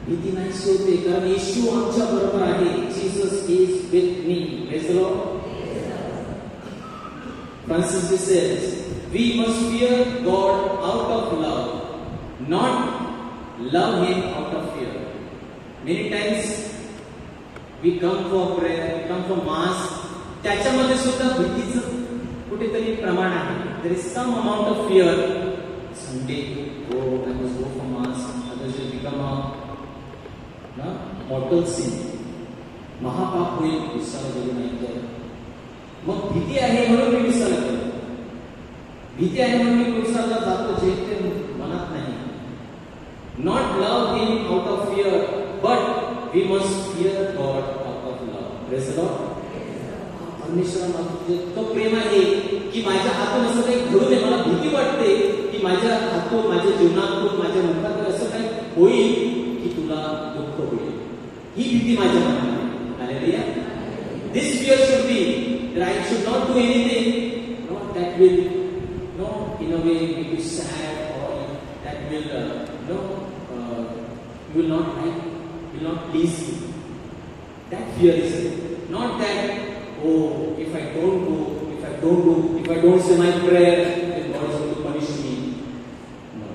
भीती नाहीशी होते कारण येशू आमच्या बरोबर आहे. Jesus is with me. Praise the Lord. Francis says, we must fear God out of love, not love Him out of fear. Many times we come for prayer, we come for mass. त्याच्यामध्ये सुद्धा भीतीचं कुठेतरी प्रमाण आहे. There is some amount of fear. Someday, oh, I must go for mass. Others will become a mortal sin. महापाप होईल विसर गेलो नाही तर. मग भीती आहे म्हणून मी विसरला गेलो. भीती आहे म्हणून मी विसरला जातो, जे ते मनात नाही. Not love him out of fear, but we must fear God out of love. Praise the Lord. परमेश्वरामध्ये इतकं प्रेम आहे की माझ्या हातून असं काही घडू नये. मला भीती वाटते की माझ्या हातून, माझ्या जीवनातून, माझ्या मुखातून असं काही होईल की तुला दुःख होईल. ही भीती माझ्या मनात आहे. Hallelujah. This fear should be that I should not do anything, no, that will, no, in a way make you sad, or that will, will not like, will not please you. That fear is there. Not that, oh, if I don't go, if I don't say my prayer, then God is going to punish me. No.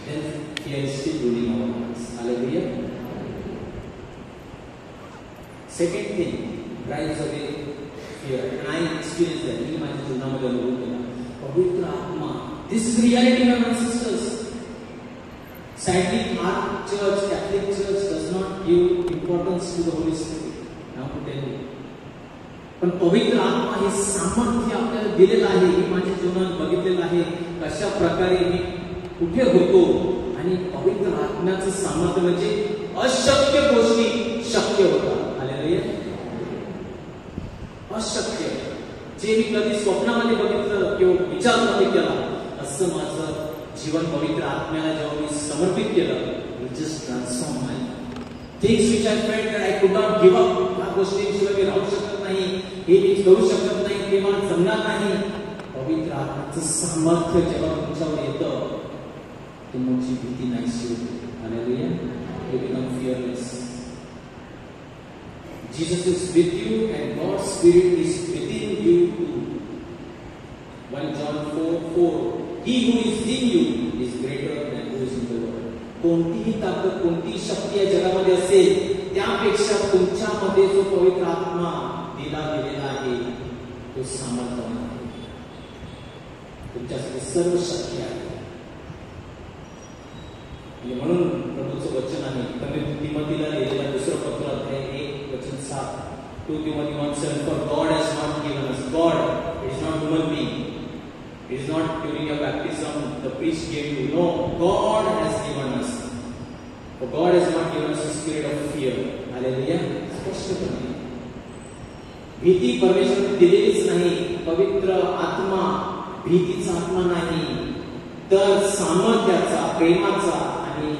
Then fear is still ruling our hearts. Hallelujah. Second thing, drives away fear. And I experienced that in my life. Pavitra Atma. This is reality, my brothers and sisters. Sadly, our church, Catholic Church, does not give importance to the Holy Spirit. Now to tell you. पण पवित्र आत्मा हे सामर्थ्य आपल्याला दिलेलं आहे. मी माझ्या जीवनात बघितलेलं आहे कशा प्रकारे मी कुठे होतो आणि पवित्र आत्म्याचं सामर्थ्य म्हणजे अशक्य गोष्टी शक्य होतात. हालेलुया. अशक्य जे मी कधी स्वप्नामध्ये बघितलं किंवा विचार नव्हते केला असं माझं जीवन पवित्र आत्म्याला जेव्हा मी समर्पित केलं, it just transform my things which I felt that I could not give up. या गोष्टींशिवाय मी राहू शकत नाही, हे मी करू शकत नाही, ते मला जमणार नाही. पवित्र आत्म्याचं सामर्थ्य जेव्हा तुमच्यावर येतं तुमची भीती नाहीशी होते. Hallelujah. You become fearless. Jesus is with you and God's Spirit is within you too. 1 John 4:4. He who is in you is greater than who is in the world. कोणतीही ताकद, कोणतीही शक्ती या जगामध्ये असेल त्यापेक्षा तुमच्यामध्ये जो पवित्र आत्मा दिला गेलेला आहे तो सामर्थ्यवान आहे. तुमच्यासाठी सर्व शक्य आहे. म्हणून प्रभूचं वचन आहे तिमोथीला लिहिलेलं दुसरं पत्र अध्याय 1:7. 2 Timothy 1:7. For God has not given us. God, it is not human being. It is not during your baptism the priest gave you. No, God has given us. For God has not given us a spirit of fear. Hallelujah. स्पष्टपणे भीती परमेश्वराने दिलेलीच नाही. पवित्र आत्मा भीतीचा आत्मा नाही तर सामर्थ्याचा, प्रेमाचा आणि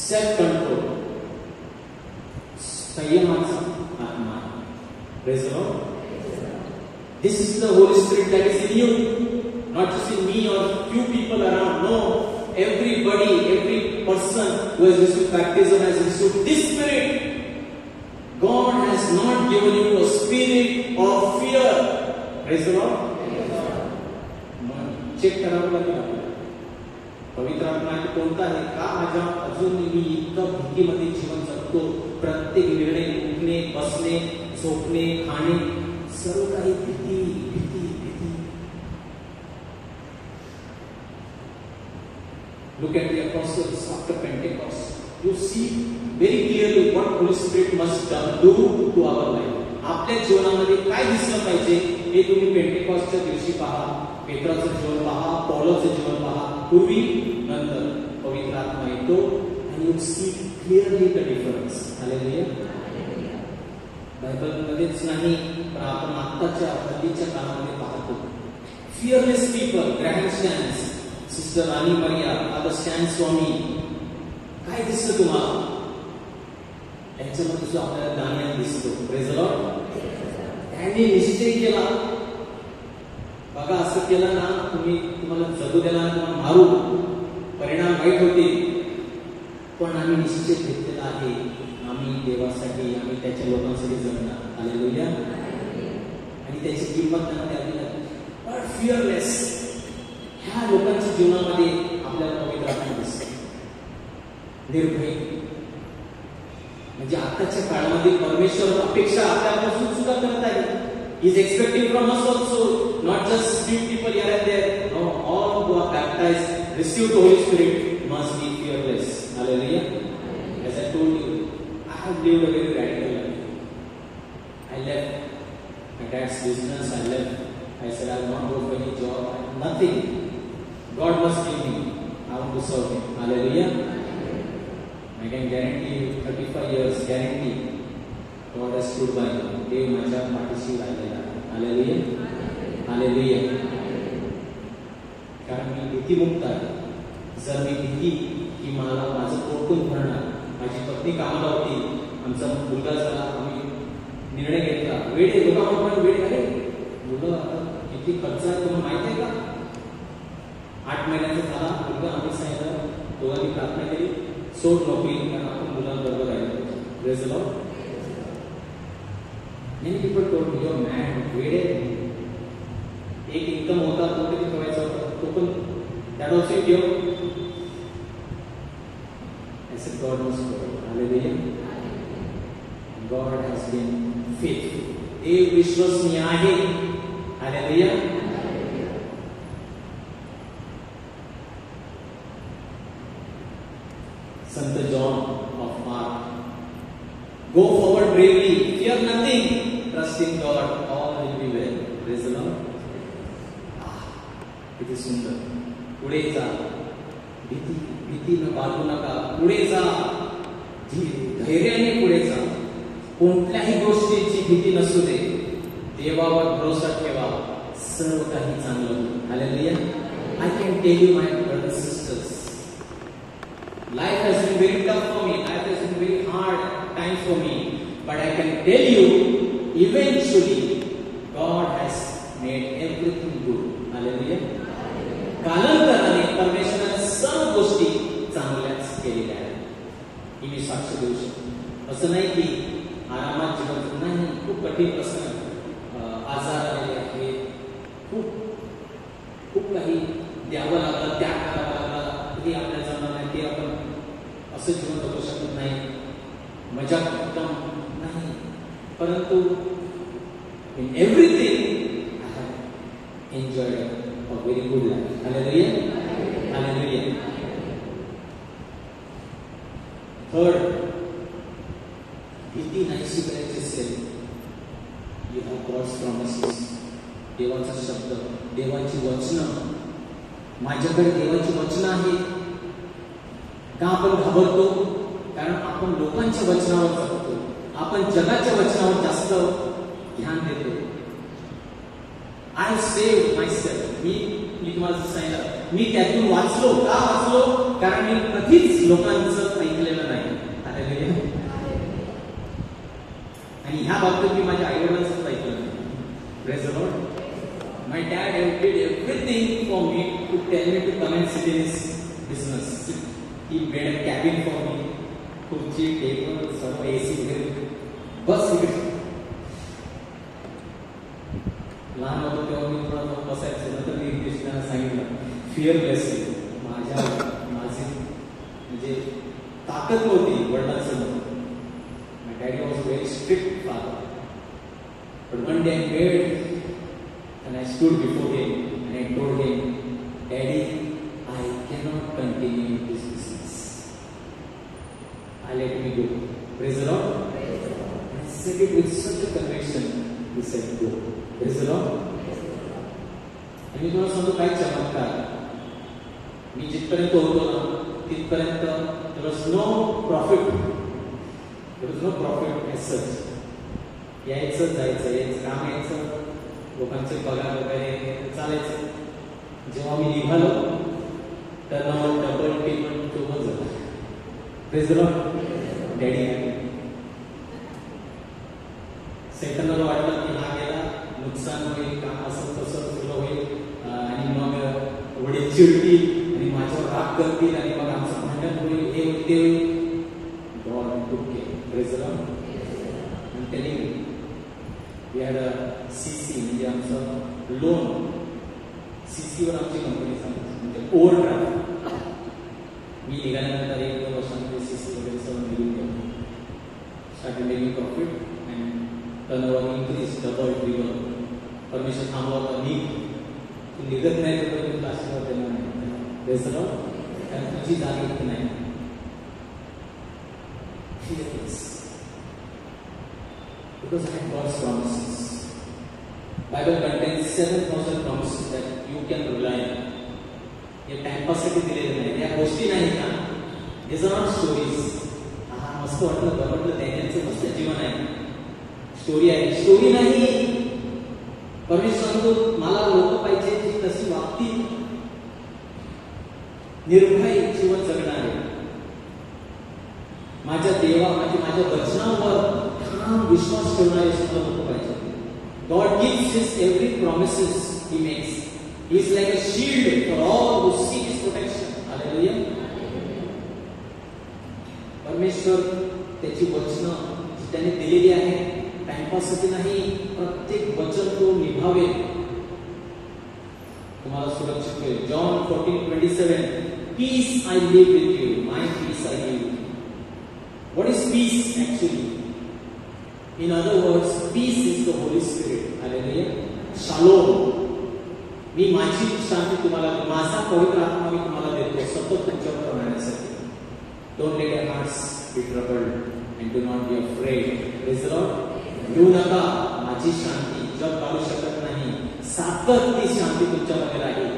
सेल्फ कंट्रोल, संयमाचा आत्मा. Praise the Lord. This is the Holy Spirit that is in you, not just in me or few people around. No, everybody, every person who has received baptism has received this Spirit. God has not given you a spirit of fear. Praise the Lord. Check करावं लागेल आपल्याला पवित्र आत्मा कोणता आहे. का माझ्या अजून मी इतकं भीतीमध्ये जीवन जगतो. प्रत्येक निर्णय, उठणे, बसणे, झोपणे, खाणे, सर्व काही भीती भीती भीती. Look at the apostles after Pentecost. You see very clearly what Holy Spirit must do to our life. आपल्या जीवनामध्ये काय दिसलं पाहिजे हे तुम्ही पेंटेकॉस्टच्या दिवशी पहा. पेत्राचं जीवन पहा, पौलोचं जीवन पहा, पूर्वी नंतर पवित्र आत्मा येतो आणि you see clearly the difference. Hallelujah. बायबलमध्येच नाही पण आपण आत्ताच्या हल्लीच्या काळामध्ये पाहतो. Fearless people, Graham Staines, sister Rani Maria, father Stan स्वामी, काय दिसतं तुम्हाला? याच्यामध्ये जो आपल्याला दानियल दिसतो. Praise the Lord. त्यांनी निश्चय केला बघा असं केलं ना तुम्हाला जगू द्याला, तुम्हाला मारू, परिणाम वाईट होतील, पण आम्ही निश्चय घेतलेला आहे आम्ही देवासाठी, आम्ही त्याच्या लोकांसाठी जगणार. हालेलुया. आणि त्याची किंमत त्यांना द्यावी लागली. पण फिअरलेस ह्या लोकांच्या जीवनामध्ये आपल्याला पवित्र आत्मा दिसते. निर्भय म्हणजे आताच्या काळामध्ये परमेश्वर अपेक्षा आपल्यापासून सुद्धा करत आहे. He is expecting from us also, not just few people here and there. No, all who are baptized, receive the Holy Spirit, must be fearless. Hallelujah. As I told you, I have lived a very radical life. I left my dad's business. I left. I said I will not go for any job. Nothing. God must give me. I want to serve Him. Hallelujah. I can guarantee you, 35 years guarantee. God has stood by me. देव माझ्या पाठीशी राहिलेला आहे. Hallelujah. Hallelujah. कारण मी भीतीमुक्त आहे. जर मी भीती की मला माझं पोट कोण भरणार, माझी पत्नी कामाला होती, आमचा मुलगा झाला, आम्ही निर्णय घेतला, वेळ लोकांना वेळ आहे मुलं आता किती खर्च आहे तुम्हाला माहिती आहे का? 8 महिन्याचा झाला मुलगा, आम्ही सांगितलं, दोघांनी प्रार्थना केली, सोड नोकरी, कारण आपण मुलांबरोबर आहे. Praise the Lord. Many people told me, "You're mad, वेडे." एक इन्कम होता तो किती ठेवायचा होता, तो पण that also you give. I said God must go. Hallelujah. God has been faithful. देव विश्वसनीय आहे. Hallelujah. Sant John of Mark. Go forward bravely, fear nothing, trust in God, all will be well. Praise the Lord. किती सुंदर. पुढे जा, भीतीनं बाळगू नका, पुढे जा, धैर्याने पुढे जा. कोणत्याही गोष्टीची भीती नसू दे, देवावर भरोसा ठेवा, सर्व काही चांगलं होईल. Hallelujah. I can tell you, my brothers and sisters, life has been very tough for me. Life has been very hard times for me. But I can tell you, eventually, God has made everything good. Hallelujah. कालांतराने परमेश्वराने सर्व गोष्टी चांगल्याच केलेल्या आहेत. ही मी साक्ष देऊ शकतो. असं नाही की आरामात जीवन नाही, खूप कठीण प्रसंग, आजार आलेले आहेत, खूप काही द्यावं लागलं, त्याग करावा लागला, हे आपल्या जमणार नाही, ते आपण असं जीवन जगू शकत नाही, मजा उत्तम नाही. परंतु in everything I have enjoyed a very good life. Hallelujah. Hallelujah. Third, भीती नाहीशी करायची असेल, you have God's promises. देवाचा शब्द, देवाची वचनं. माझ्याकडे देवाची वचनं आहे. का आपण घाबरतो? कारण आपण लोकांच्या वचनावर जगतो, आपण जगाच्या वचनावर जास्त ध्यान देतो. आय सेव्ह माय सेल्फ. मी तुम्हाला सांगितलं, मी त्यातून वाचलो. का वाचलो? कारण मी कधीच लोकांचं ऐकलेलं नाही. आणि ह्या बाबतीत मी माझ्या आईवडिलांचं ऐकलं नाही. Praise the Lord. My dad did everything for me to tell me to come and sit in his business. He made a cabin for me. खुर्ची, टेबल, सर्व AC वगैरे. बस इकडे. लहान होतो तेव्हा मी थोडा बसायचो. नंतर मी कृष्णाला सांगितलं, फिअरलेसली. माझी म्हणजे ताकद नव्हती वडिलांसमोर. My daddy was a very strict father. But one day I prayed and I stood before him and I told him, Daddy, I cannot continue this business. I let me go. Praise the Lord. I said it with such a conviction. He said, go. Praise the Lord. आणि मी तुम्हाला सांगतो काय चमत्कार. मी जिथपर्यंत होतो ना तिथपर्यंत there was no profit. There was no profit as such. यायचं जायचं काम यायचं, लोकांचे पगार वगैरे चालायचं. जेव्हा मी निघालो तर डबल टेबल चोबल झाला. Praise the Lord. डॅडी सेकंदाला वाटलं की हा गेला, नुकसान होईल, काम असं तसं सुरू होईल आणि मग वडील चिडतील आणि माझ्यावर राग करतील आणि मग आमचं भांडण होईल, हे होईल ते होईल. गॉड टूक केअर. Praise the Lord. आणि त्यांनी we had a CC म्हणजे आमचं लोन, CC वर आमची कंपनी चालते, म्हणजे ओव्हरड्राफ्ट. मी निघाल्यानंतर 1-2 वर्षांमध्ये CC वगैरे सगळं मिळून गेलं. Started making profit and turnover increase, double triple. परमेश्वर थांबवता निघत नाही तर तुम्ही आशीर्वाद देणार नाही. Praise the Lord. कारण तुझी जागी नाही. Because I have God's promises. Bible contains 7,000 promises that you can rely on. हे टाइमपाससाठी दिलेले नाही, या गोष्टी नाही का. These are not stories. मस्त वाटलं, बघितलं त्यांचं मस्त जीवन आहे. स्टोरी आहे, स्टोरी नाही. परमेश्वर सांगतो मला लोक पाहिजे जी कशी वागतील, निर्भय जीवन जगणारे. माझ्या देवा माझ्या वचनावर विश्वास ठेवणारे सुद्धा लोक पाहिजे. God gives his every promises he makes. He is like a shield for all who seek his protection. Hallelujah. परमेश्वर त्याची वचनं त्याने दिलेली आहे, टाइमपाससाठी नाही, प्रत्येक वचन तो निभावेल, तुम्हाला सुरक्षित होईल. John 14:27, peace I leave with you, my peace I give you. What is peace actually? In other words, peace is the Holy Spirit. Hallelujah. शालोम. मी माझी शांती तुम्हाला, माझा पवित्र आत्मा मी तुम्हाला देतो सतत तुमच्यावर राहण्यासाठी. Don't let your hearts be troubled and do not be afraid. Praise the Lord. येऊ नका, माझी शांती जग काढू शकत नाही, सातत ती शांती तुमच्यामध्ये राहील.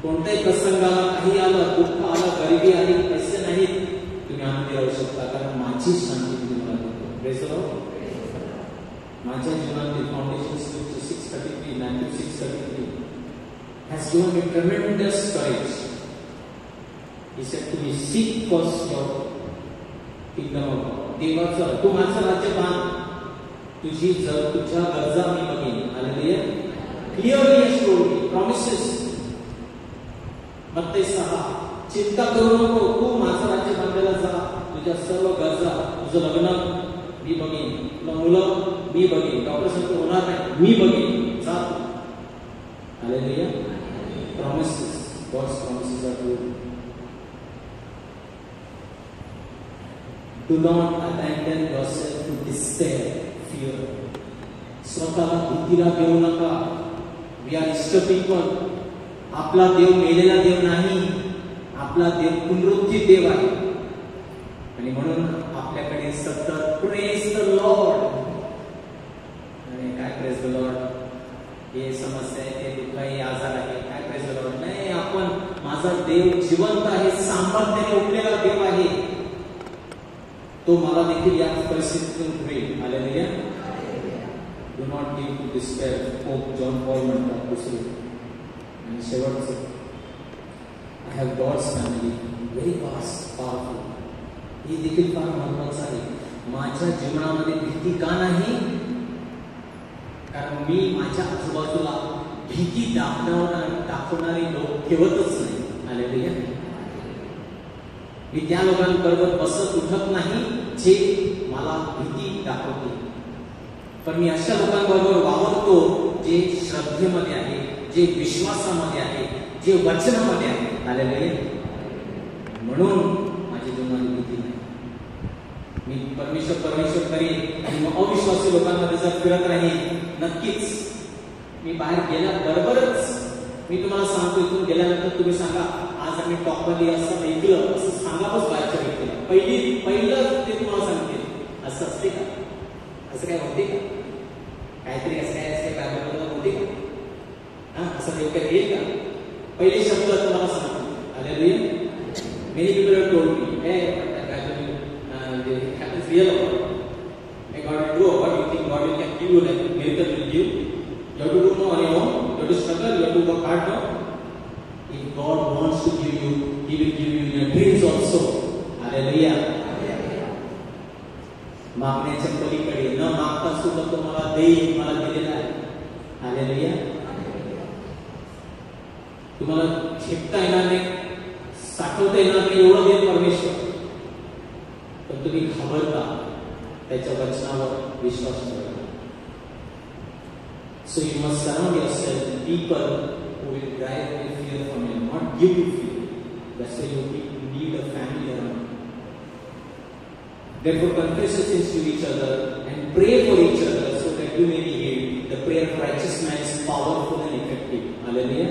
कोणत्याही प्रसंगाला, काही आलं, दुःख आलं, गरिबी आली, पैसे नाहीत, तुम्ही आनंदी राहू शकता, कारण माझी शांती तुम्हाला देतो. Praise the Lord. माझ्या जीवनातील foundation scripture 6:33, Matthew 6:33 has given me tremendous courage. He said to me, seek first your kingdom of God. देवाचं, तू माझं राज्य बांध, तुझी तुझ्या गरजा मी बघेन. हालेलुया. क्लिअरली अश्योर्ड मी, प्रॉमिसेस. मत्ती 6, चिंता करू नको, तू माझं राज्य बांधायला जा, तुझ्या सर्व गरजा, तुझं लग्न मी बघेन, तुला मुलं मी बघेन, डॉक्टरसारखं होणार नाही, मी बघेन, जा. Hallelujah. Promises, God's promises are true. Do not abandon yourself to despair, fear. स्वतःला भीतीला देऊ नका. We are disturbing people. आपला देव मेलेला देव नाही, आपला देव पुनरुत्थित देव आहे, आणि म्हणून आपल्याकडे सतत प्रेज द लॉर्ड. आणि काय प्रेज द लॉर्ड? हे समस्या आहे, ते दुःख आहे, आजार आहे, काय प्रेज द लॉर्ड? नाही, आपण, माझा देव जिवंत आहे, सामर्थ्याने उठलेला देव आहे, तो मला देखील या परिस्थितीतून उठवेल. Hallelujah. Do not give to despair, hope. John Paul म्हणतात दुसरे. आणि शेवटचं, I have God's family, very vast, powerful. हे देखील फार महत्वाचं आहे. माझ्या जीवनामध्ये भीती का नाही? कारण मी माझ्या आजूबाजूला भीती दाखवणारे लोक ठेवतच नाही. हालेलुया. मी त्या लोकांबरोबर बसत उठत नाही जे मला भीती दाखवते, पण मी अशा लोकांबरोबर वावरतो जे श्रद्धेमध्ये आहे, जे विश्वासामध्ये आहे, जे वचनामध्ये आहे. हालेलुया. म्हणून माझ्या जीवनात भीती नाही. मी परमेश्वर करीन, आणि मग अविश्वासी लोकांमध्ये जर फिरत राहीन, नक्कीच मी बाहेर गेल्याबरोबरच, मी तुम्हाला सांगतो, इथून गेल्यानंतर तुम्ही सांगा, आज आम्ही टॉपमध्ये असं ऐकलं, असं सांगावंच बाहेरच्या व्यक्तीला. पहिलं ते तुम्हाला सांगते, असं असते का? असं काय होते का? काहीतरी असं काय बायबलमध्ये होते का? हा, असं देव काय येईल का? पहिले शब्द तुम्हाला सांगतो. Hallelujah. Many people have told me, हे happens real about. May God will do what you think God will can give you, like miracle will give. You have to do no on your own. You have to struggle. You have to work hard now. If God wants to give you, He will give you in your dreams also. Hallelujah. मागण्याच्या पलीकडे, न मागता सुद्धा तुम्हाला देईल, मला दिलेला आहे. Hallelujah. तुम्हाला ठेपता येणार नाही, साठवता येणार नाही, एवढं देईल परमेश्वर. पण तुम्ही घाबरता, त्याच्या वचनावर विश्वास ठेवा. So you must surround yourself with people who will drive away fear from you, not give you fear. That's why you need a family around. Therefore, confess your sins to each other and pray for each other so that you may be healed. The prayer of righteous man is powerful and effective. Hallelujah.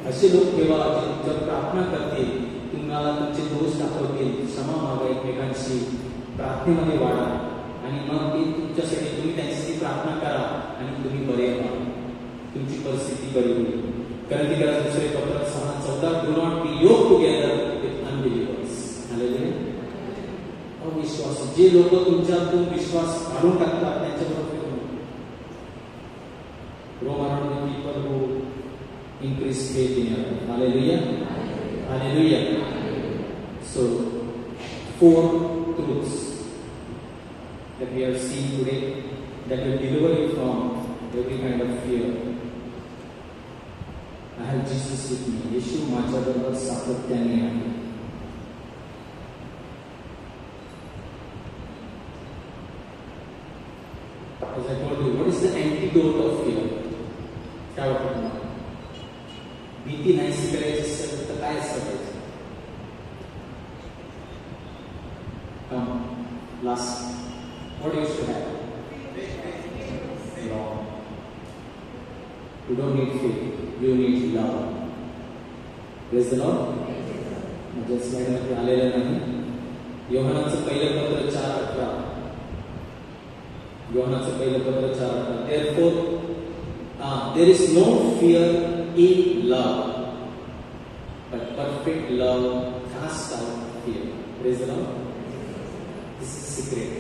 असे लोक ठेवा जर प्रार्थना करतील, तुम्हाला तुमचे दोष दाखवतील, क्षमा मागा एकमेकांशी, प्रार्थनेमध्ये वाढा, आणि मग ते तुमच्यासाठी, तुम्ही त्यांच्यासाठी प्रार्थना करा, आणि तुम्ही बरे व्हा, तुमची परिस्थिती बरी होईल. कोरिन्थियर दुसरे पत्र 6:14, do not be yoked together with unbelievers. Hallelujah. अविश्वास, जे लोक तुमच्यातून विश्वास काढून टाकतात, त्यांच्याबरोबर roam around with people who increase faith in your life. Hallelujah. Hallelujah. So 4 truths that we have seen today that will deliver you from every kind of fear. I have Jesus with me. येशू माझ्याबरोबर सातत्याने आहे. what is the antidote of fear? काय वाटतं तुम्हाला? भीती नाहीशी करायची असेल तर काय असतं पाहिजे? Last, what used to happen? Wrong. You don't need faith, you need love. Praise the Lord. माझ्या स्लाइडमध्ये आलेलं नाही. योहानाचं पहिलं पत्र 4:18. योहानाचं पहिलं पत्र 4:18. Therefore, there is no fear in love, but perfect love casts out fear. Praise the Lord. This is secret.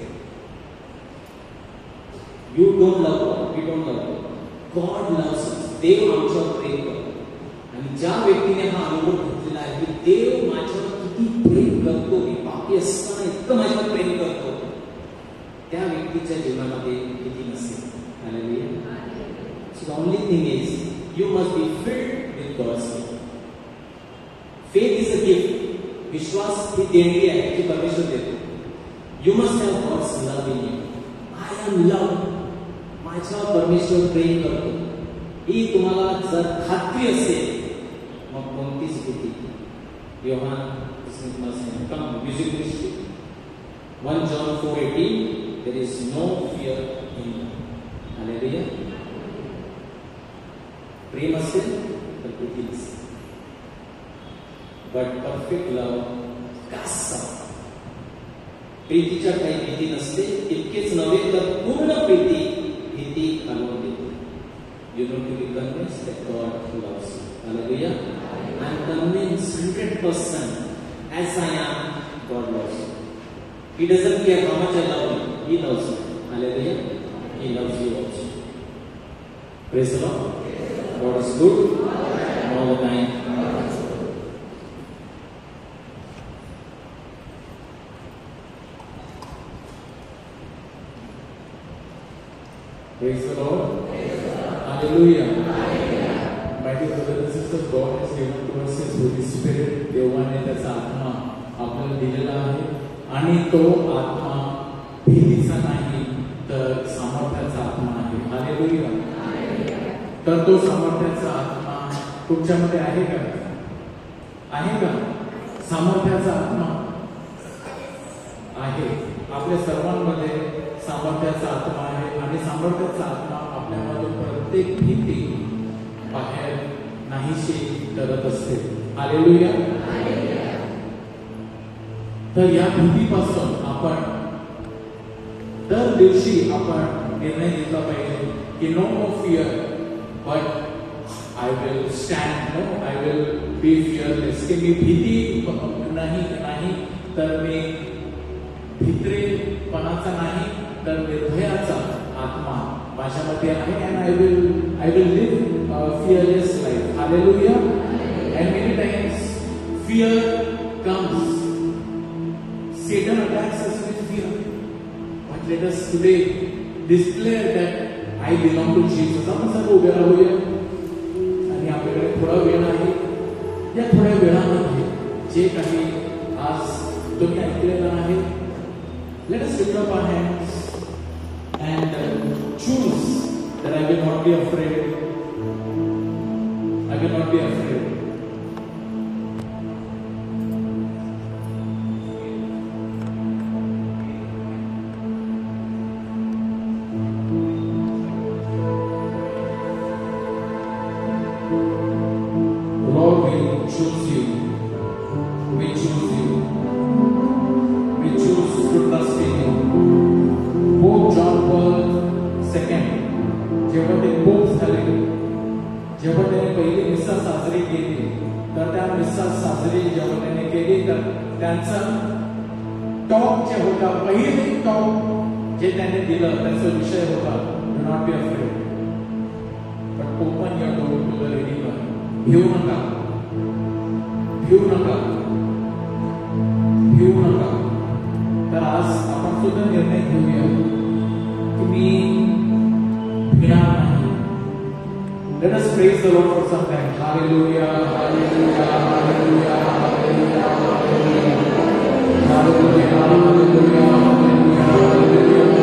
You don't love God. We don't love God. God loves us. देव आमच्यावर प्रेम करतो. आणि ज्या व्यक्तीने हा अनुभव घेतलेला आहे की देव माझ्यावर किती प्रेम करतो, मी पापी असताना इतकं माझ्यावर प्रेम करतो, त्या व्यक्तीच्या जीवनामध्ये भीती नसते. Hallelujah. So the only thing is you must be filled with God's love. Faith is a gift. विश्वास ही देणगी आहे जी परमेश्वर देतो. You must have God's love in you. I am love. माझ्या परमेश्वर प्रेम करतो. ही तुम्हाला जर खात्री असेल मग कोणतीच भीती. Yohan come music ministry 1 John 4:18 there is no fear in you. Hallelujah. प्रेम असेल तर भीती नसेल. But perfect love casts out. प्रीतीच्या काही भीती नसते. इतकेच नव्हे तर पूर्ण प्रीती भीती घालवून देते. You need to be convinced that God loves you. Hallelujah. I am convinced 100% as I am, God loves you. He doesn't care how much I love you. He loves you. Hallelujah. He loves you also. Praise the Lord. God is good all the time. Praise the Lord. Hallelujah. My dear brothers and sisters, God has given to us His Holy Spirit. देवाने त्याचा आत्मा आपल्याला दिलेला आहे आणि तो आत्मा भीतीचा नाही तर सामर्थ्याचा आत्मा आहे. हालेलुया. तर तो सामर्थ्याचा आत्मा तुमच्यामध्ये आहे का? आहे का? सामर्थ्याचा आत्मा आहे. आपल्या सर्वांमध्ये सामर्थ्याचा आत्मा आहे आणि सामर्थ्याचा आत्मा आपल्यामधून प्रत्येक भीती बाहेर नाहीशी करत असते. हालेलुया. तर या भीतीपासून आपण दर दिवशी आपण निर्णय घेतला पाहिजे की no fear but I will stand. No I will be fearless. की मी भीती नाही तर मी भित्रेपणाचा नाही तर निर्भयाचा आत्मा माझ्यामध्ये आहे. And I will live fearless life. Hallelujah. And many times fear comes. Satan attacks us with fear. But let us today declare that I belong to Jesus. आपण सर्व उभे राहूया आणि आपल्याकडे थोडा वेळ आहे. या थोड्या वेळामध्ये जे काही आज तुम्ही ऐकलेलं आहे, let us lift up our hands and choose that I will not be afraid. I will not be afraid. Let us praise the Lord for some time. Hallelujah, hallelujah, hallelujah, hallelujah, hallelujah, hallelujah, hallelujah, hallelujah, hallelujah, hallelujah.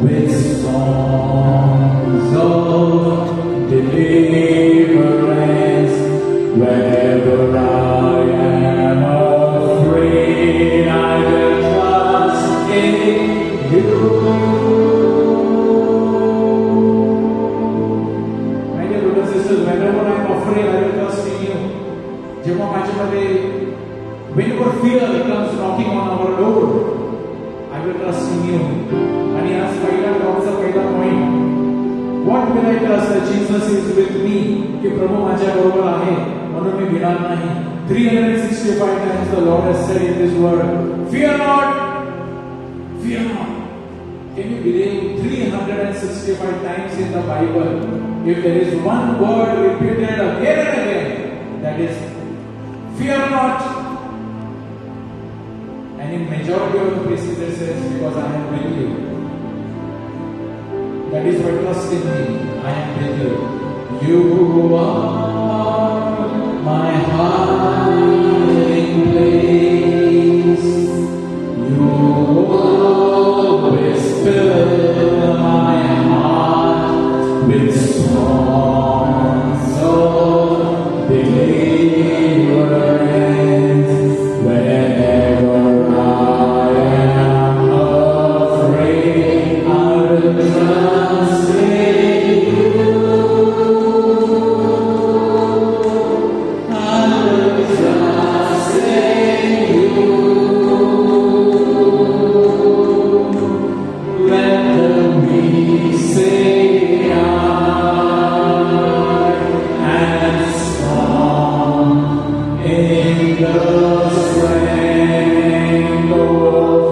with songs of deliverance. Whenever I am afraid, I will trust in you. My dear brothers and sisters, whenever I am afraid, I will trust in you. जेव्हा माझ्यामध्ये whenever fear comes knocking on our door, I will trust in you. आणि आज पहिला टॉपचा पहिला point, what will I trust? That Jesus is with me. की प्रभू माझ्या बरोबर आहे म्हणून मी भिणार नाही. 365 times the Lord has said in His word, fear not, fear not. Can you believe 365 times in the Bible? If there is one word repeated again and again, that is fear not. And in majority of the places it says, because I am with you. That is why trust in me. I am with you. You are my hiding place. You always fill my heart with songs of deliverance. Whenever I am afraid, I will trust in you. I will trust in you. Let the weak say I am strong in the strength of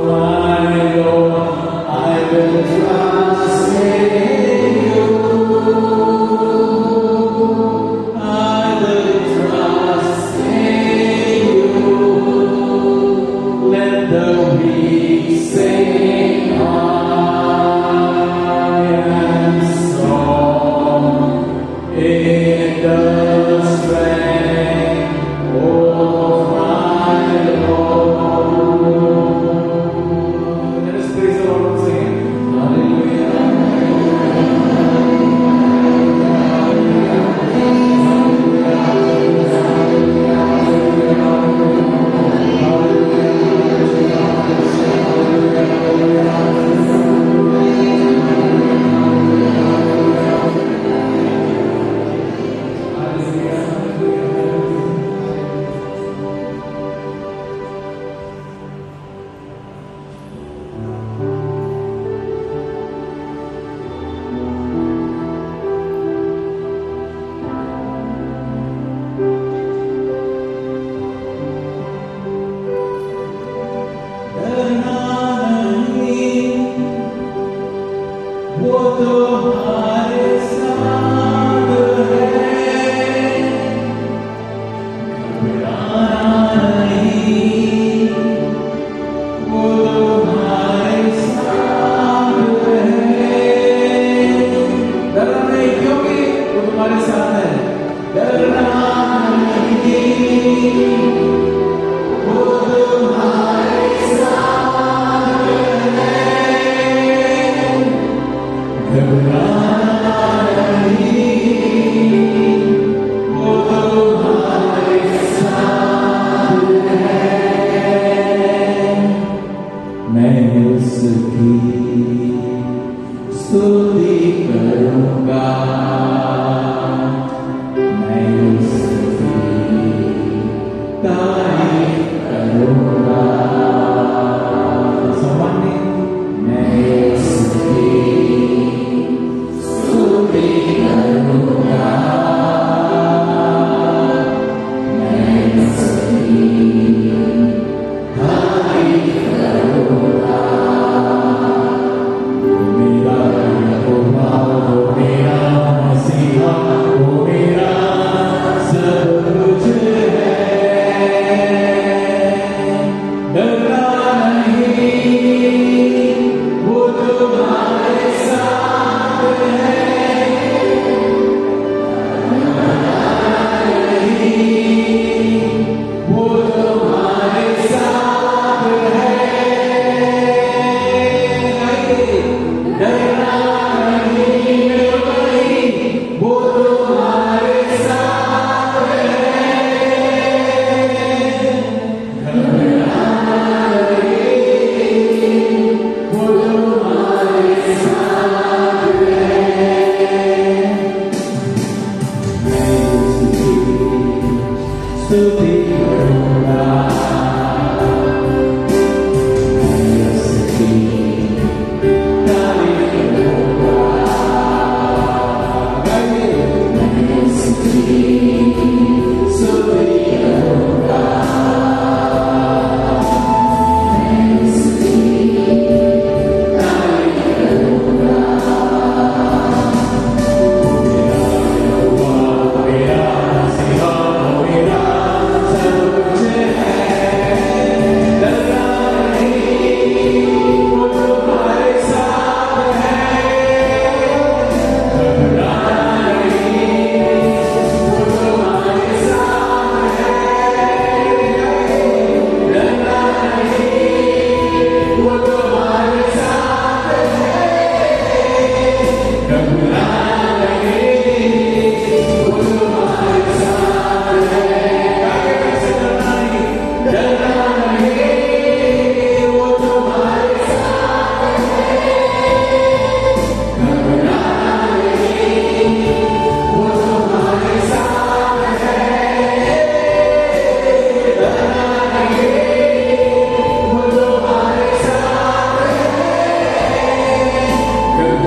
my Lord. I will trust in you. I will trust in you. Let the weak say I am strong in the strength of my Lord. Let us praise the Lord once again. Hallelujah. वो तुम्हारे साथ है, घबराना नहीं, वो तुम्हारे साथ है। डरना नहीं, क्योंकि वो तुम्हारे साथ है। डरना नहीं, वो तुम्हारे साथ है। घबराना नहीं, वो तुम्हारे साथ है। मैं उसकी स्तुति करूँगा, मैं उसकी तारीफ करूँगा। मैं उसकी स्तुति करूँगा, मैं उसकी तारीफ करूँगा। मेरा यहोवा, मेरा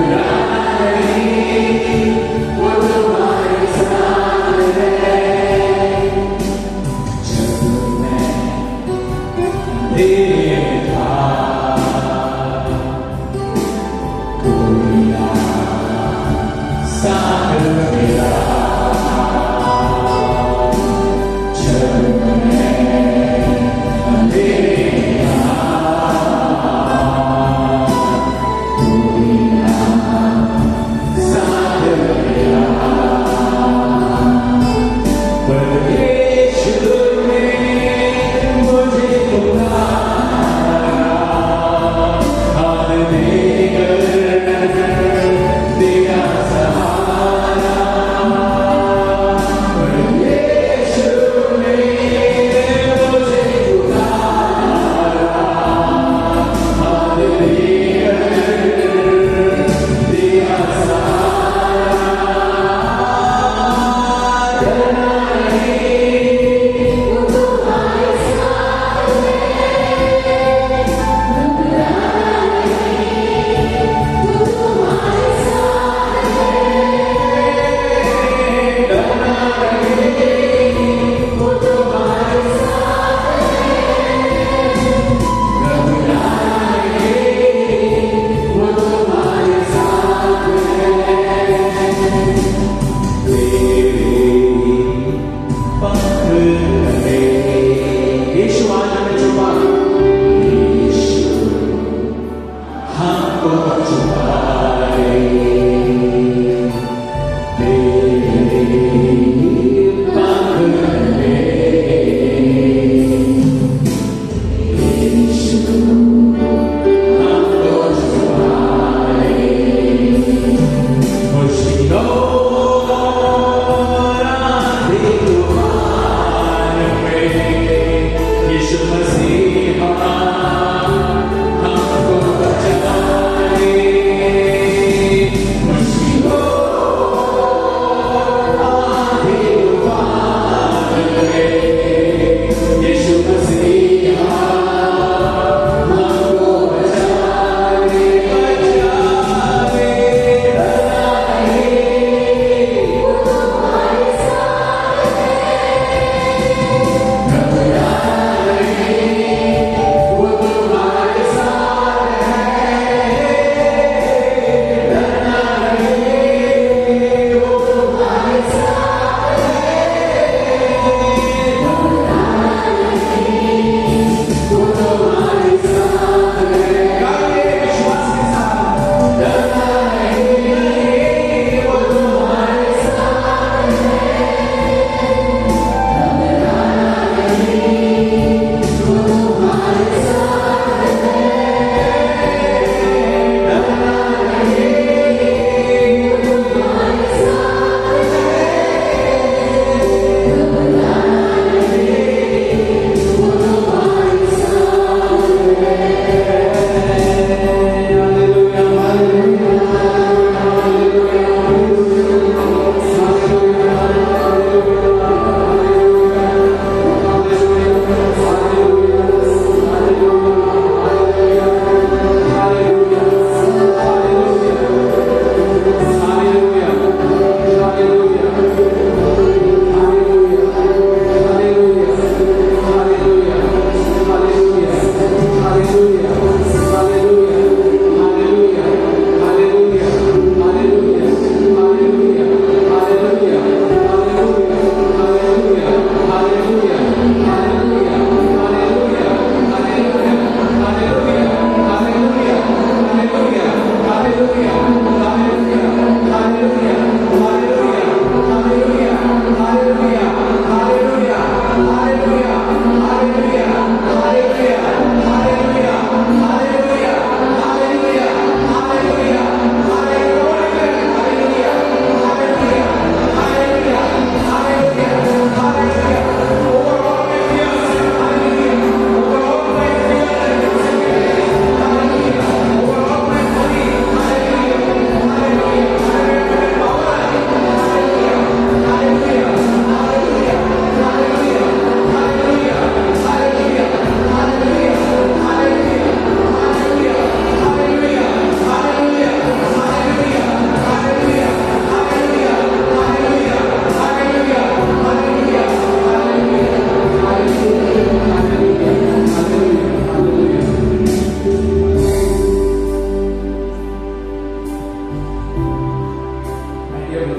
Hallelujah.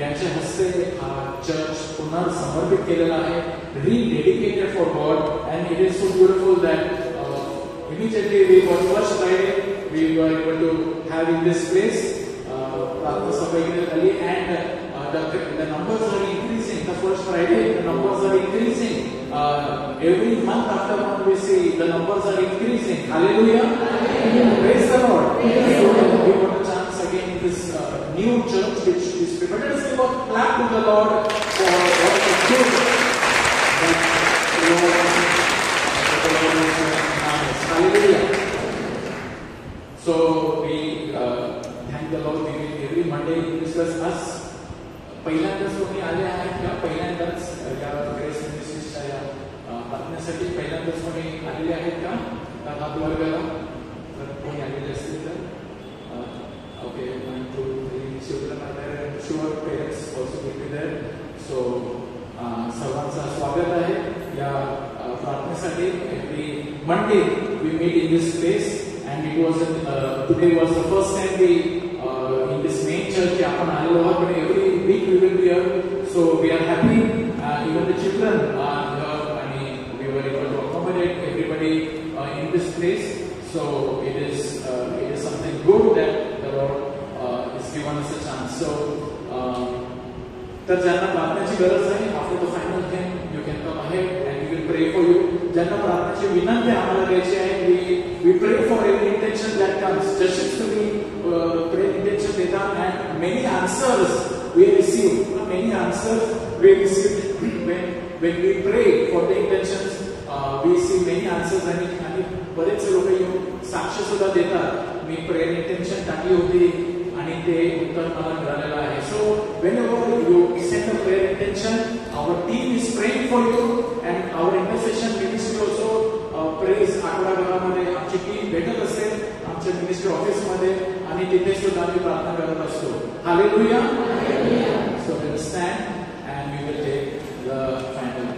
यांच्या हस्ते हा चर्च पुनर्समर्पित केलेला आहे, rededicated for God, and it is so beautiful that immediately we got first Friday we were able to have in this place प्रार्थना सभा इकडे झाली, and the numbers are increasing. The first Friday the numbers are increasing. Every month after month we see the numbers are increasing. Hallelujah. Praise the Lord. So we got a chance again in this new church which is prepared. Let us give a clap to the Lord for what He did. Hallelujah. So we thank the Lord. Every Monday this was us. पहिल्यांदाच कोणी आले आहेत का? पहिल्यांदाच या grace मिनिस्ट्रीच्या या प्रार्थनेसाठी पहिल्यांदाच कोणी आलेले आहेत का? हात वर करा जर कोणी आलेले असतील तर. Okay, 1 2 3 children are there and sure parents also will be there. So सर्वांचं स्वागत आहे या प्रार्थनेसाठी. Every Monday we meet in this place and it was today was the first time we in this main church आपण आलेलो आहोत, but every week we will be here. So we are happy. Even the children are here and we were able to accommodate everybody in this place. So it is something good that the Lord is given us a chance. So तर ज्यांना प्रार्थनेची गरज आहे, after the final thing you can come ahead and we will pray for you. ज्यांना प्रार्थनेची विनंती आम्हाला द्यायची आहे, we pray for every intention that comes. जशीच तुम्ही prayer intention देतात and many answers we receive. Many answers we receive when we pray for the intentions. We see many answers आणि बरेच लोक येऊन साक्ष सुद्धा देतात, मी प्रेयर इंटेन्शन टाकली होती आणि ते उत्तर मला मिळालेलं आहे. सो whenever you send a prayer intention, our team is praying for you and our intercession ministry also prays. आठवडाभरामध्ये आमची टीम भेटत असते आमच्या मिनिस्ट्री ऑफिसमध्ये आणि तिथे सुद्धा आम्ही प्रार्थना करत असतो. Hallelujah. So we will stand and we will take the final.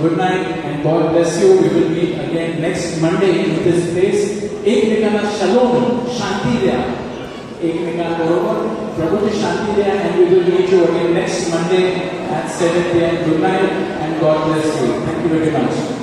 Good night and God bless you. We will meet again next Monday in this place. एकमेकांना shalom, shanti द्या. एकमेकांबरोबर प्रभूची शांती द्या. And we will meet you again next Monday at 7 p.m. Good night and God bless you. Thank you very much.